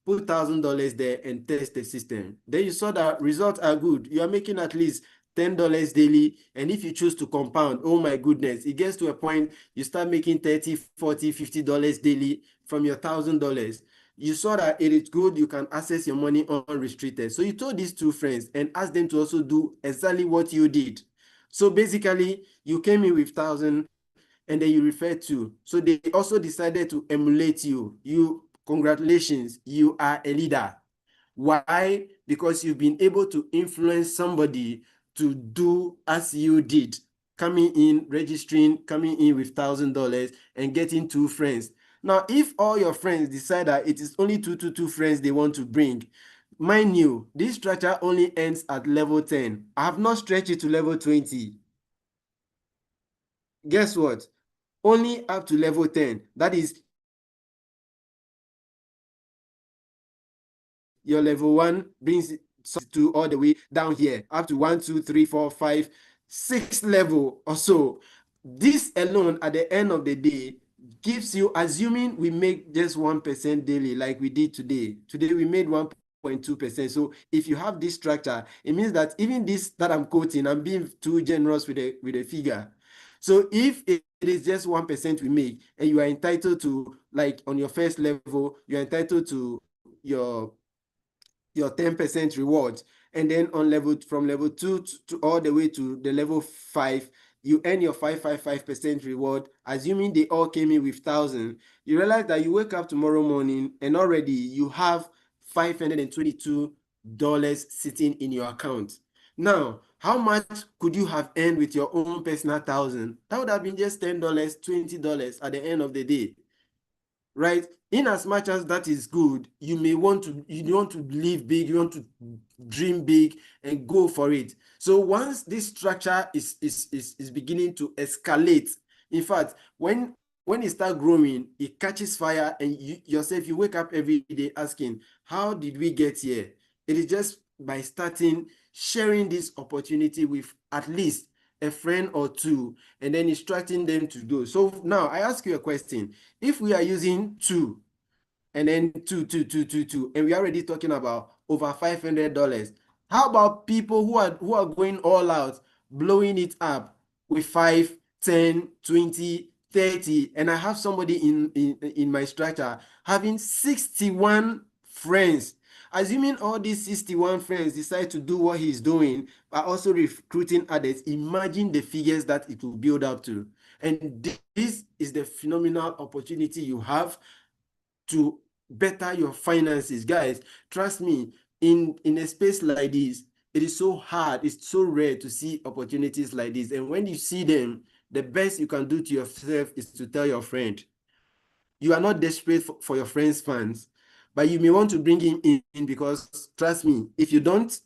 Put $1,000 there and test the system. Then you saw that results are good. You are making at least $10 daily. And if you choose to compound, oh my goodness, it gets to a point you start making $30, $40, $50 daily from your $1,000. You saw that it is good, you can access your money unrestricted. So you told these 2 friends and asked them to also do exactly what you did. So basically, you came in with 1,000 and then you referred to. So they also decided to emulate you. Congratulations, you are a leader. Why? Because you've been able to influence somebody to do as you did, coming in, registering, coming in with $1,000 and getting 2 friends. Now, if all your friends decide that it is only two friends they want to bring, mind you, this structure only ends at level 10. I have not stretched it to level 20. Guess what? Only up to level 10. That is your level 1 brings it to all the way down here, up to 1, 2, 3, 4, 5, 6 level or so. This alone, at the end of the day, gives you, assuming we make just 1% daily like we did today. Today we made 1.2%. So if you have this structure, it means that even this that I'm quoting, I'm being too generous with a figure. So if it is just 1% we make, and you are entitled to, like on your first level, you're entitled to your 10% rewards. And then on from level 2 to all the way to the level 5, you earn your 555% reward, assuming they all came in with 1,000. You realize that you wake up tomorrow morning and already you have $522 sitting in your account. Now, how much could you have earned with your own personal 1,000? That would have been just $10, $20 at the end of the day, right? In as much as that is good, you want to live big, you want to dream big and go for it. So once this structure is beginning to escalate, in fact, when when it start growing, it catches fire, and yourself, you wake up every day asking, how did we get here? It is just by starting sharing this opportunity with at least a friend or two, and then instructing them to do. So now I ask you a question. If we are using two, and then two, and we're already talking about over $500. How about people who are going all out, blowing it up with 5, 10, 20, 30, and I have somebody in my structure having 61 friends. Assuming all these 61 friends decide to do what he's doing, by also recruiting others, imagine the figures that it will build up to. And this is the phenomenal opportunity you have to better your finances. Guys, trust me, in a space like this, it is so hard, it's so rare to see opportunities like this. And when you see them, the best you can do to yourself is to tell your friend. You are not desperate for your friend's funds, but you may want to bring him in, because trust me, if you don't,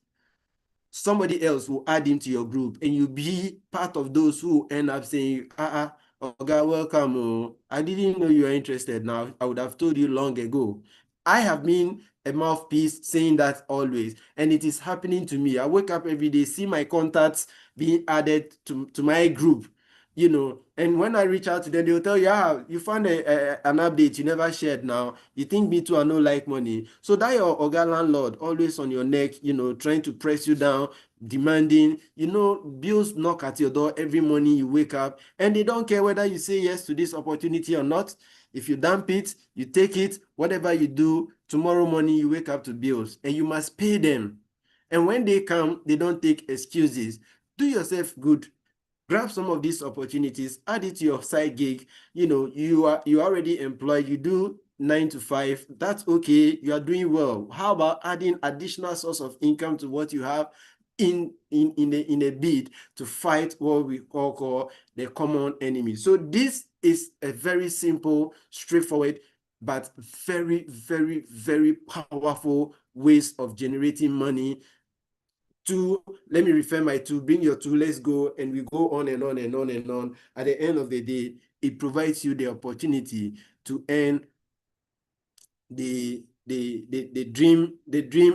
somebody else will add him to your group, and you'll be part of those who end up saying, Oga, welcome. Oh, I didn't know you were interested. Now, I would have told you long ago. I have been a mouthpiece saying that always, and it is happening to me. I wake up every day, see my contacts being added to my group, and when I reach out to them, they'll tell you, you found an update you never shared. Now you think me too, I no like money. So that your Oga landlord always on your neck, trying to press you down, demanding, bills knock at your door every morning you wake up, and they don't care whether you say yes to this opportunity or not. If you dump it, you take it, whatever you do, tomorrow morning you wake up to bills, and you must pay them. And when they come, they don't take excuses. Do yourself good, grab some of these opportunities, add it to your side gig. You already employed, you do 9 to 5, that's okay, you are doing well. How about adding additional source of income to what you have in a bid to fight what we call the common enemy? So this is a very simple, straightforward, but very, very, very powerful ways of generating money. Two, let me refer my two, bring your two, let's go, and we go on and on and on and on. At the end of the day, it provides you the opportunity to earn the dream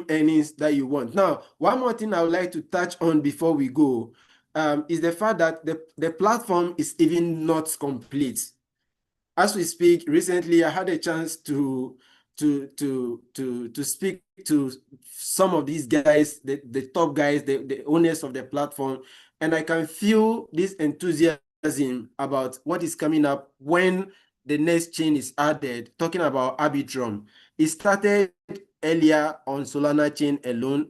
earnings that you want. Now, one more thing I would like to touch on before we go, is the fact that the platform is even not complete. As we speak, recently I had a chance to speak to some of these guys, the top guys, the owners of the platform, and I can feel this enthusiasm about what is coming up when the next chain is added, talking about Arbitrum. It started earlier on Solana chain alone,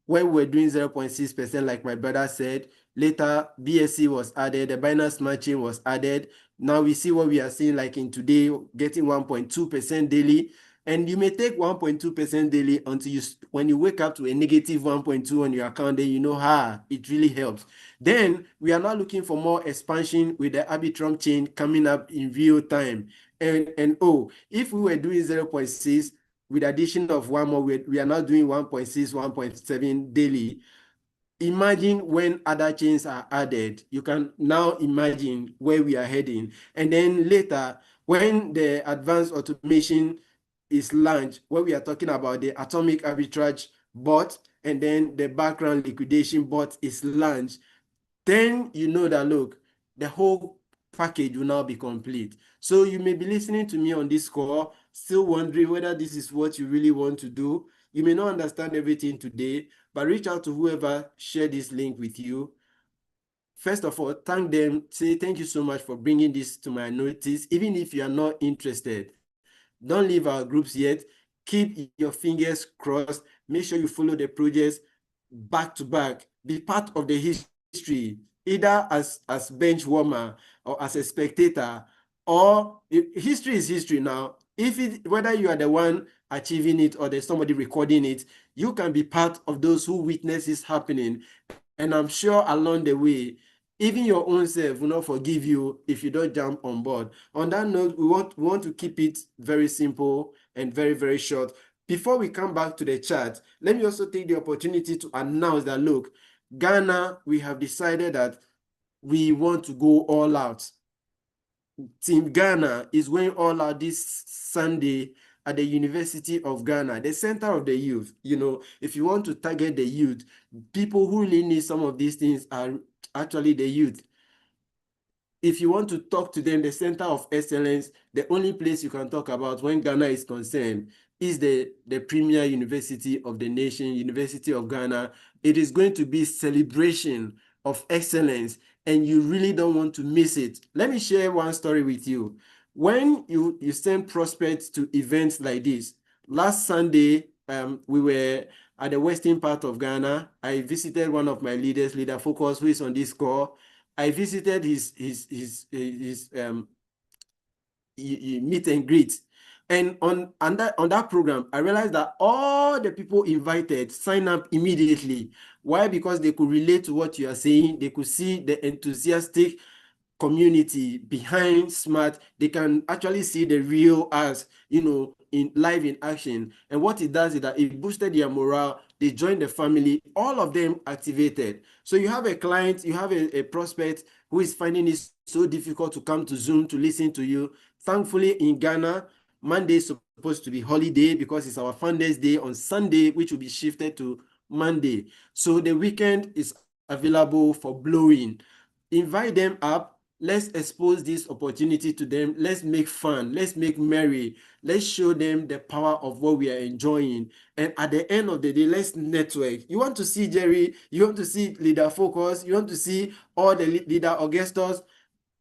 when we were doing 0.6%, like my brother said. Later, BSC was added, the Binance Smart Chain was added. Now we see what we are seeing, like in today, getting 1.2% daily. And you may take 1.2% daily until when you wake up to a negative 1.2 on your account, then you know, it really helps. Then we are now looking for more expansion with the Arbitrum chain coming up in real time. And if we were doing 0.6, with addition of one more, we are now doing 1.6, 1.7 daily. Imagine when other chains are added, you can now imagine where we are heading. And then later, when the advanced automation is launched, where we are talking about the atomic arbitrage bot, and then the background liquidation bot is launched, then you know that, look, the whole package will now be complete. So you may be listening to me on this call, still wondering whether this is what you really want to do. You may not understand everything today, but reach out to whoever shared this link with you. First of all, thank them, say thank you so much for bringing this to my notice. Even if you are not interested, don't leave our groups yet. Keep your fingers crossed. Make sure you follow the projects back to back. Be part of the history, either as bench warmer or as a spectator. Or history is history now. Whether you are the one achieving it or there's somebody recording it, you can be part of those who witness this happening. And I'm sure along the way, even your own self will not forgive you if you don't jump on board. On that note, we want to keep it very simple and very, very short. Before we come back to the chat, let me also take the opportunity to announce that, look, Ghana, we have decided that we want to go all out. Team Ghana is going all out this Sunday at the University of Ghana, the center of the youth. You know, if you want to target the youth, people who really need some of these things are actually the youth. If you want to talk to them, the center of excellence, the only place you can talk about when Ghana is concerned is the premier university of the nation, University of Ghana. It is going to be celebration of excellence, and you really don't want to miss it. Let me share one story with you. When you send prospects to events like this, last Sunday, we were at the western part of Ghana. I visited one of my leaders, Leader Focus, who is on this call. I visited his meet and greet. And on that program, I realized that all the people invited sign up immediately. Why? Because they could relate to what you are saying. They could see the enthusiastic community behind Smart. They can actually see the real us, in live in action. And what it does is that it boosted their morale. They joined the family. All of them activated. So you have a client, you have a prospect who is finding it so difficult to come to Zoom to listen to you. Thankfully, in Ghana, Monday is supposed to be holiday because it's our Founders Day on Sunday, which will be shifted to Monday. So the weekend is available for blowing. Invite them up. Let's expose this opportunity to them. Let's make fun. Let's make merry. Let's show them the power of what we are enjoying. And at the end of the day, let's network. You want to see Jerry, you want to see Leader Focus, you want to see all the Leader Augustus,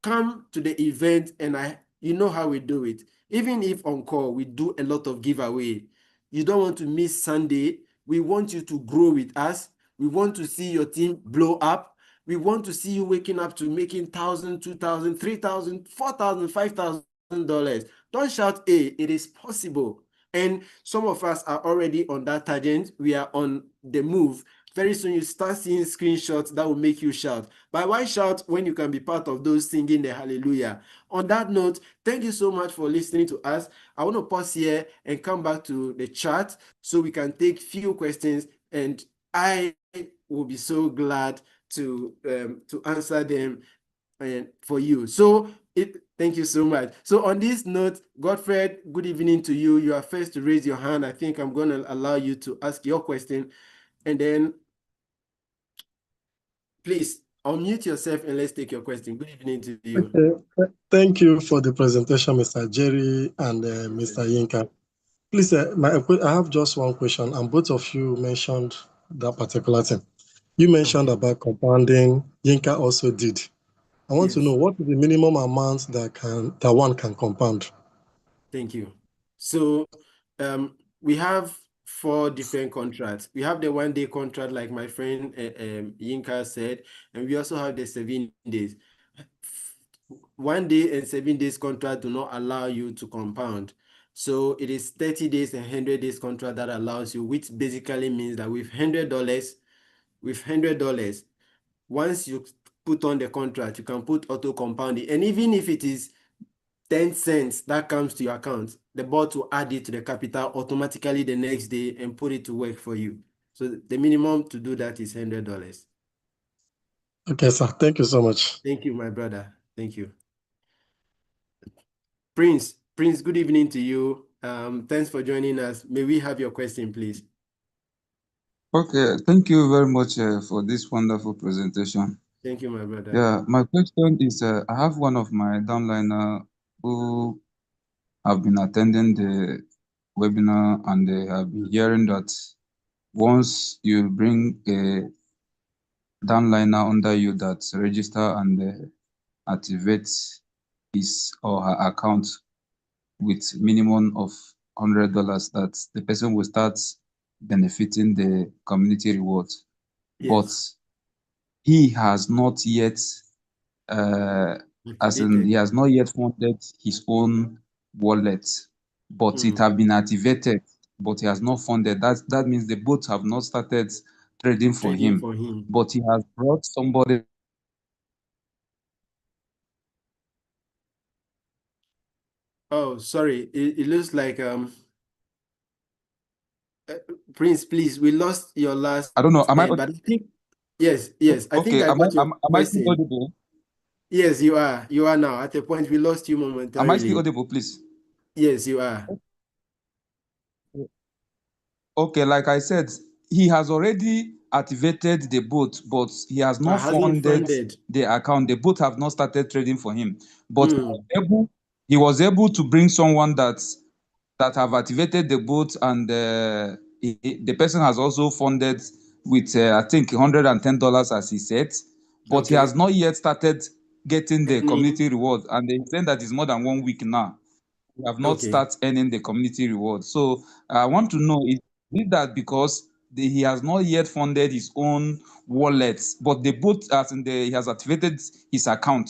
come to the event, and you know how we do it. Even if on call, we do a lot of giveaway. You don't want to miss Sunday. We want you to grow with us. We want to see your team blow up. We want to see you waking up to making $1,000, $2,000, $3,000, $4,000, $5,000. Don't shout, hey, it is possible. And some of us are already on that tangent. We are on the move. Very soon you start seeing screenshots that will make you shout. But why shout when you can be part of those singing the hallelujah? On that note, thank you so much for listening to us. I want to pause here and come back to the chat so we can take few questions, and I will be so glad to answer them for you. So thank you so much. So on this note, Godfred, good evening to you. You are first to raise your hand. I think I'm going to allow you to ask your question, and then please unmute yourself and let's take your question. Good evening to you. Okay. Thank you for the presentation, Mr. Jerry and Mr. Yinka. Please, I have just one question, and both of you mentioned that particular thing. You mentioned Okay. about compounding. Yinka also did. I want to know Yes. what is the minimum amount that one can compound. Thank you. So we have 4 different contracts. We have the 1-day contract, like my friend Yinka said, and we also have the 7 days. 1 day and 7 days contract do not allow you to compound. So it is 30 days and 100 days contract that allows you, which basically means that with $100, once you put on the contract, you can put auto compounding. And even if it is 10 cents that comes to your account, the bot will add it to the capital automatically the next day and put it to work for you. So the minimum to do that is $100. Okay, sir. Thank you so much. Thank you, my brother. Thank you. Prince, good evening to you. Thanks for joining us. May we have your question, please? Okay, thank you very much for this wonderful presentation. Thank you, my brother. Yeah, my question is, I have one of my downliner who have been attending the webinar, and they have been hearing that once you bring a downliner under you that register and activate his or her account with minimum of $100, that the person will start benefiting the community rewards. But Yes. he has not yet, as in he Activated. has not yet funded his own wallet, but it have been activated, but he has not funded. That means the bots have not started trading for Trading him, for him. but he has brought somebody. Oh, sorry. It looks like Prince, please, we lost your last I don't know. Am I but I think yes, I think okay? I got your Am I still question. audible? Yes, you are. You are now. At a point, we lost you Am I still momentarily. audible, please? Yes, you are. Okay, like I said, he has already activated the bot, but he has not Hasn't funded funded. the account. The bot have not started trading for him, but Mm, he was able to bring someone that have activated the bot, and the person has also funded with I think $110 as he said, but he has okay. not yet started getting the Any? community reward, and they saying that is more than 1 week now. We have not Okay. started earning the community reward. So I want to know, is that because he has not yet funded his own wallet, but the bot as in he has activated his account.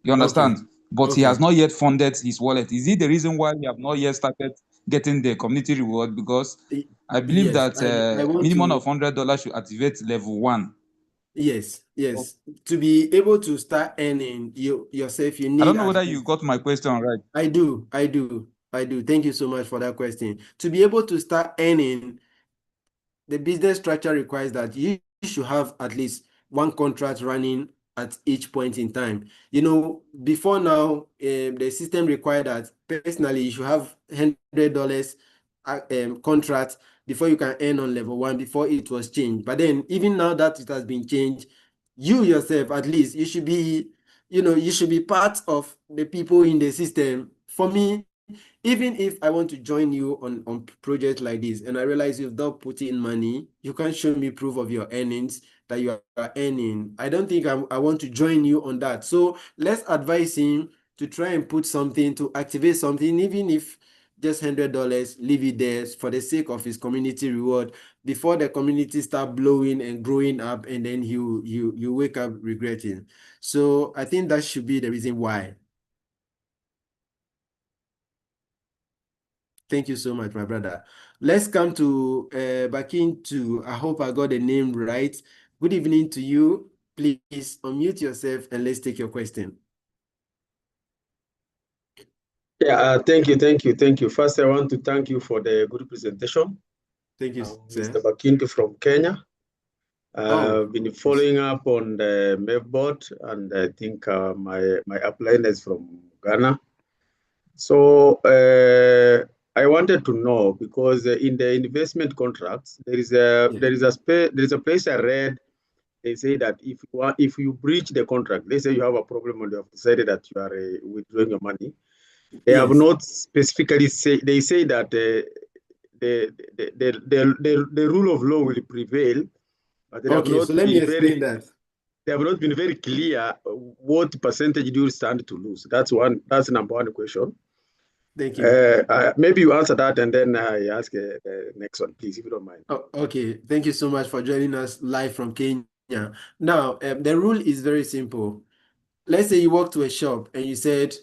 You Okay. understand? But he has Okay. not yet funded his wallet. Is it the reason why he have not yet started getting the community reward? Because Y- I believe Yes, that I want minimum of to. $100 should activate level 1. Yes, yes. To be able to start earning yourself, you I need don't know at whether you least. got my question right. I do. I do. I do. Thank you so much for that question. To be able to start earning, the business structure requires that you should have at least one contract running at each point in time. Before now, the system required that personally you should have $100 contract before you can earn on level 1 before it was changed. But then even now that it has been changed, you yourself at least you should be part of the people in the system. For me, even if I want to join you on projects like this and I realize you've not put in money, you can't show me proof of your earnings that you are earning. I don't think I want to join you on that. So let's advise him to try and put something to activate something, even if just $100, leave it there for the sake of his community reward before the community start blowing and growing up, and then you wake up regretting. So I think that should be the reason why. Thank you so much, my brother. Let's come to Bakin to, I hope I got the name right. Good evening to you. Please unmute yourself and let's take your question. Yeah, thank you. First, I want to thank you for the good presentation. Thank you, Mr. sir. Bakinti from Kenya. Oh, I've been following up on the Mev Bot, and I think my upline is from Ghana. So I wanted to know, because in the investment contracts there is a yeah. place I read. They say that if you breach the contract, let's say you have a problem and you have decided that you are withdrawing your money, they have Yes. not specifically say. They say that the rule of law will prevail, but Okay, so let me explain that. they have not been very clear what percentage do you stand to lose. That's number one question. Thank you. Maybe you answer that, and then I ask the next one, please, if you don't mind. Oh, okay, thank you so much for joining us live from Kenya. Now, the rule is very simple. Let's say you walk to a shop and you said,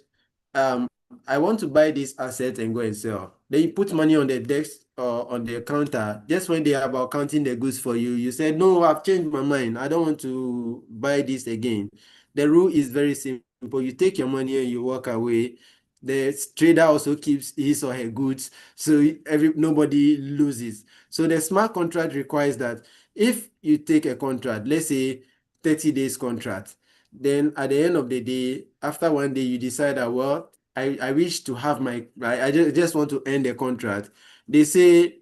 I want to buy this asset and go and sell. Then you put money on the desk or on the counter. Just when they are about counting the goods for you, you said, no, I've changed my mind. I don't want to buy this again. The rule is very simple. You take your money and you walk away. The trader also keeps his or her goods, so nobody loses. So the smart contract requires that if you take a contract, let's say 30 days contract, then at the end of the day, after one day, you decide that, well, I wish to have I just want to end the contract. They say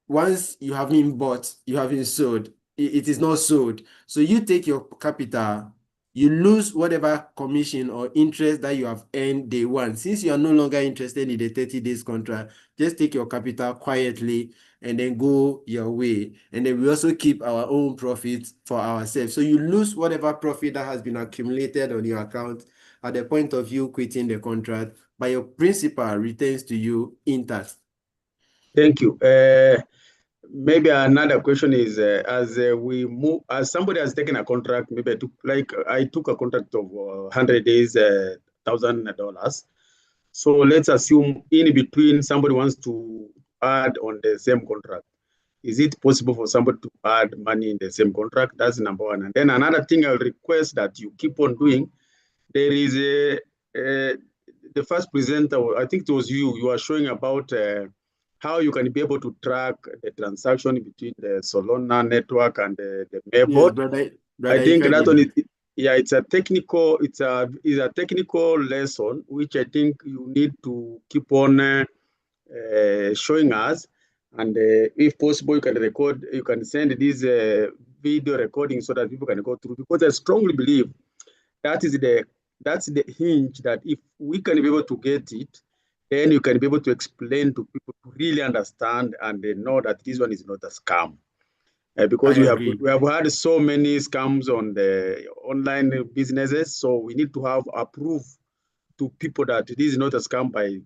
once you have been bought, you have been sold, it is not sold. So you take your capital, you lose whatever commission or interest that you have earned day one. Since you are no longer interested in the 30 days contract, just take your capital quietly and then go your way. And then we also keep our own profits for ourselves. So you lose whatever profit that has been accumulated on your account at the point of you quitting the contract, but your principal returns to you intact. Thank you. Maybe another question is, we move, as somebody has taken a contract, maybe I took a contract of 100 days, $1,000. So let's assume in between somebody wants to add on the same contract. Is it possible for somebody to add money in the same contract? That's number one. And then another thing I'll request that you keep on doing, there is the first presenter, I think it was you are showing about how you can be able to track the transaction between the Solana network and the Yes, Mev. brother, I brother think Ika that did one that. Yeah, it's a technical lesson which I think you need to keep on showing us, and if possible, you can send this video recording so that people can go through, because I strongly believe that's the hinge, that if we can be able to get it, then you can be able to explain to people to really understand and they know that this one is not a scam. Because I we agree. have had so many scams on the online businesses, so we need to have a proof to people that this is not a scam by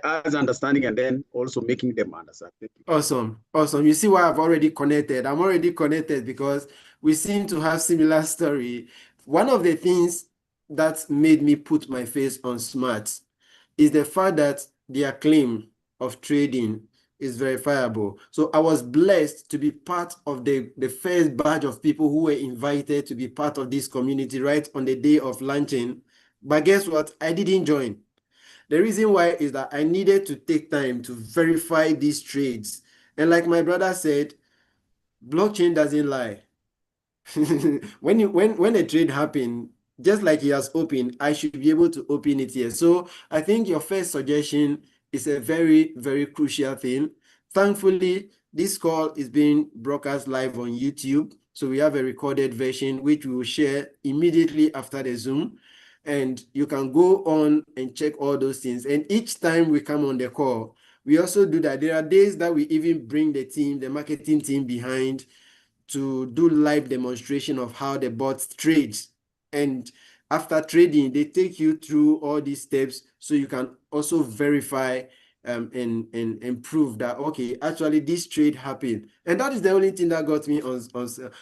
us understanding and then also making them understand. Thank you. Awesome. Awesome. You see why I've already connected. I'm already connected because we seem to have similar story. One of the things that made me put my face on smart is the fact that their claim of trading is verifiable. So I was blessed to be part of the first batch of people who were invited to be part of this community right on the day of launching. But guess what? I didn't join. The reason why is that I needed to take time to verify these trades. And like my brother said, blockchain doesn't lie. when a trade happen, just like he has opened, I should be able to open it here. So I think your first suggestion is a very, very crucial thing. Thankfully, this call is being broadcast live on YouTube. So we have a recorded version, which we will share immediately after the Zoom. And you can go on and check all those things. And each time we come on the call, we also do that. There are days that we even bring the team, the marketing team behind to do live demonstration of how the bot trades. And after trading, they take you through all these steps so you can also verify and prove that, okay, actually this trade happened. And that is the only thing that got me on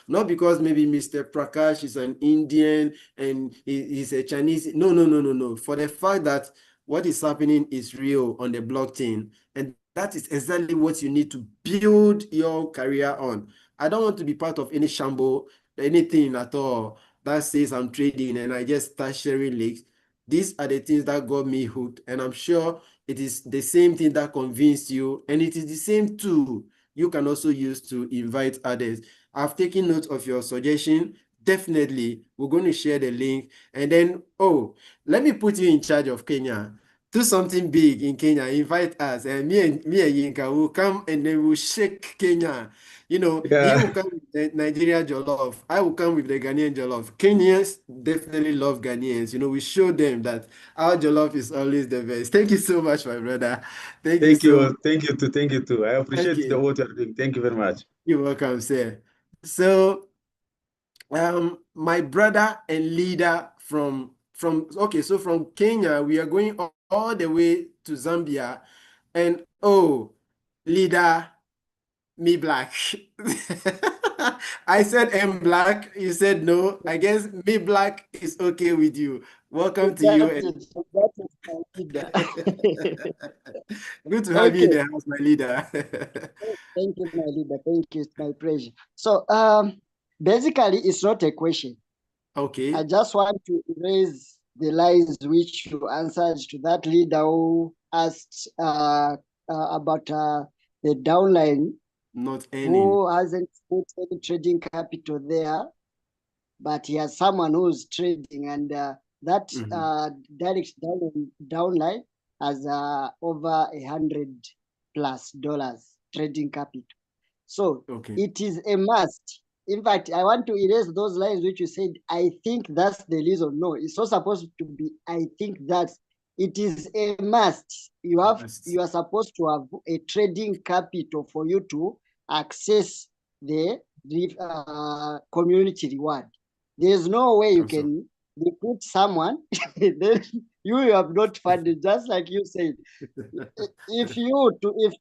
not because maybe Mr. Prakash is an Indian and he's a Chinese. No. For the fact that what is happening is real on the blockchain. And that is exactly what you need to build your career on. I don't want to be part of any shamble, anything at all that says I'm trading and I just start sharing links. These are the things that got me hooked. And I'm sure it is the same thing that convinced you. And it is the same tool you can also use to invite others. I've taken note of your suggestion. Definitely, we're going to share the link. And then, let me put you in charge of Kenya. Do something big in Kenya. Invite us, and me and Yinka will come and then we'll shake Kenya. You know, he Yeah, will come with the Nigeria jollof. I will come with the Ghanaian jollof. Kenyans definitely love Ghanaians. You know, we show them that our jollof is always the best. Thank you so much, my brother. Thank you thank so you, much. thank you too. I appreciate Okay, what you're doing. Thank you very much. you're welcome, sir. So, my brother and leader from from Kenya, we are going all the way to Zambia, and leader. Me black. I said M black. You said no. I guess me black is okay with you. Welcome to you. That is my leader. Good to have you in Okay. the house, my leader. Thank you, my leader. Thank you. It's my pleasure. So, basically, it's not a question. Okay. I just want to erase the lies which you answered to that leader who asked about the downline Not earning. who hasn't put any trading capital there, but he has someone who's trading, and that direct downline has over $100+ trading capital. So it is a must. In fact, I want to erase those lines which you said, I think that's the reason. No, it's not supposed to be, I think that it is a must. You are supposed to have a trading capital for you to access the community reward. There's no way you can recruit someone, then you have not funded, just like you said. If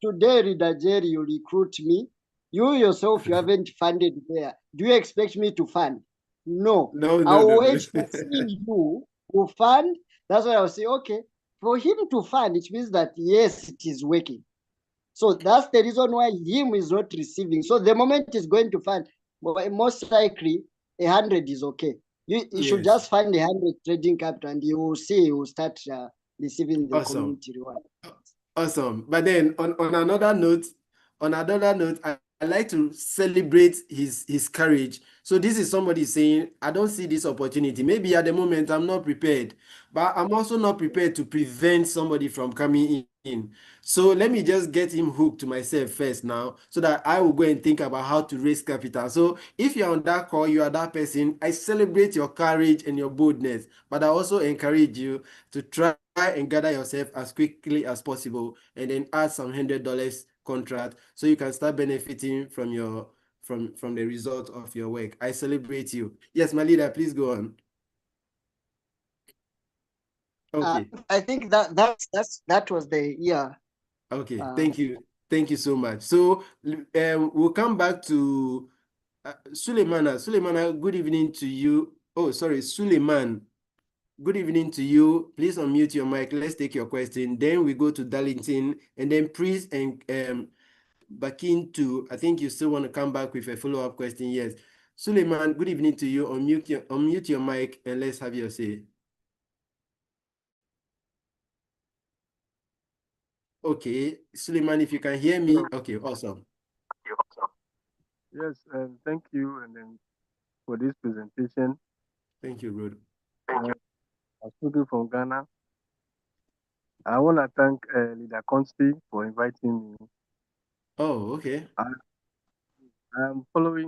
today, Reader Jerry, you recruit me, you yourself, you haven't funded there. Do you expect me to fund? No. I'll wait to see you who fund. That's why I'll say, okay, for him to fund, it means that, yes, it is working. So that's the reason why him is not receiving. So the moment he's going to fund, most likely 100 is okay. You should just fund 100 trading capital, and you will see you will start receiving the community reward. Awesome. But then on another note, I like to celebrate his courage. So this is somebody saying, I don't see this opportunity. Maybe at the moment I'm not prepared, but I'm also not prepared to prevent somebody from coming in. So let me just get him hooked to myself first now, so that I will go and think about how to raise capital. So if you're on that call, you are that person, I celebrate your courage and your boldness, but I also encourage you to try and gather yourself as quickly as possible and then add some $100 contract so you can start benefiting from your from the result of your work. I celebrate you. Yes, my leader, please go on. Okay. I think that was the Okay. Thank you. Thank you so much. So we'll come back to Suleimana. Suleimana, good evening to you. Oh, sorry, Suleiman. Good evening to you. Please unmute your mic. Let's take your question. Then we go to Darlington, and then Prince and Bakintu. I think you still want to come back with a follow-up question. Yes. Suleiman, good evening to you. Unmute your mic and let's have your say. Okay, Suleiman, if you can hear me. Okay, awesome. Yes, thank you, and then for this presentation. Thank you, bro. I'm speaking from Ghana. I want to thank Leader Consti for inviting me. Oh, okay. I'm following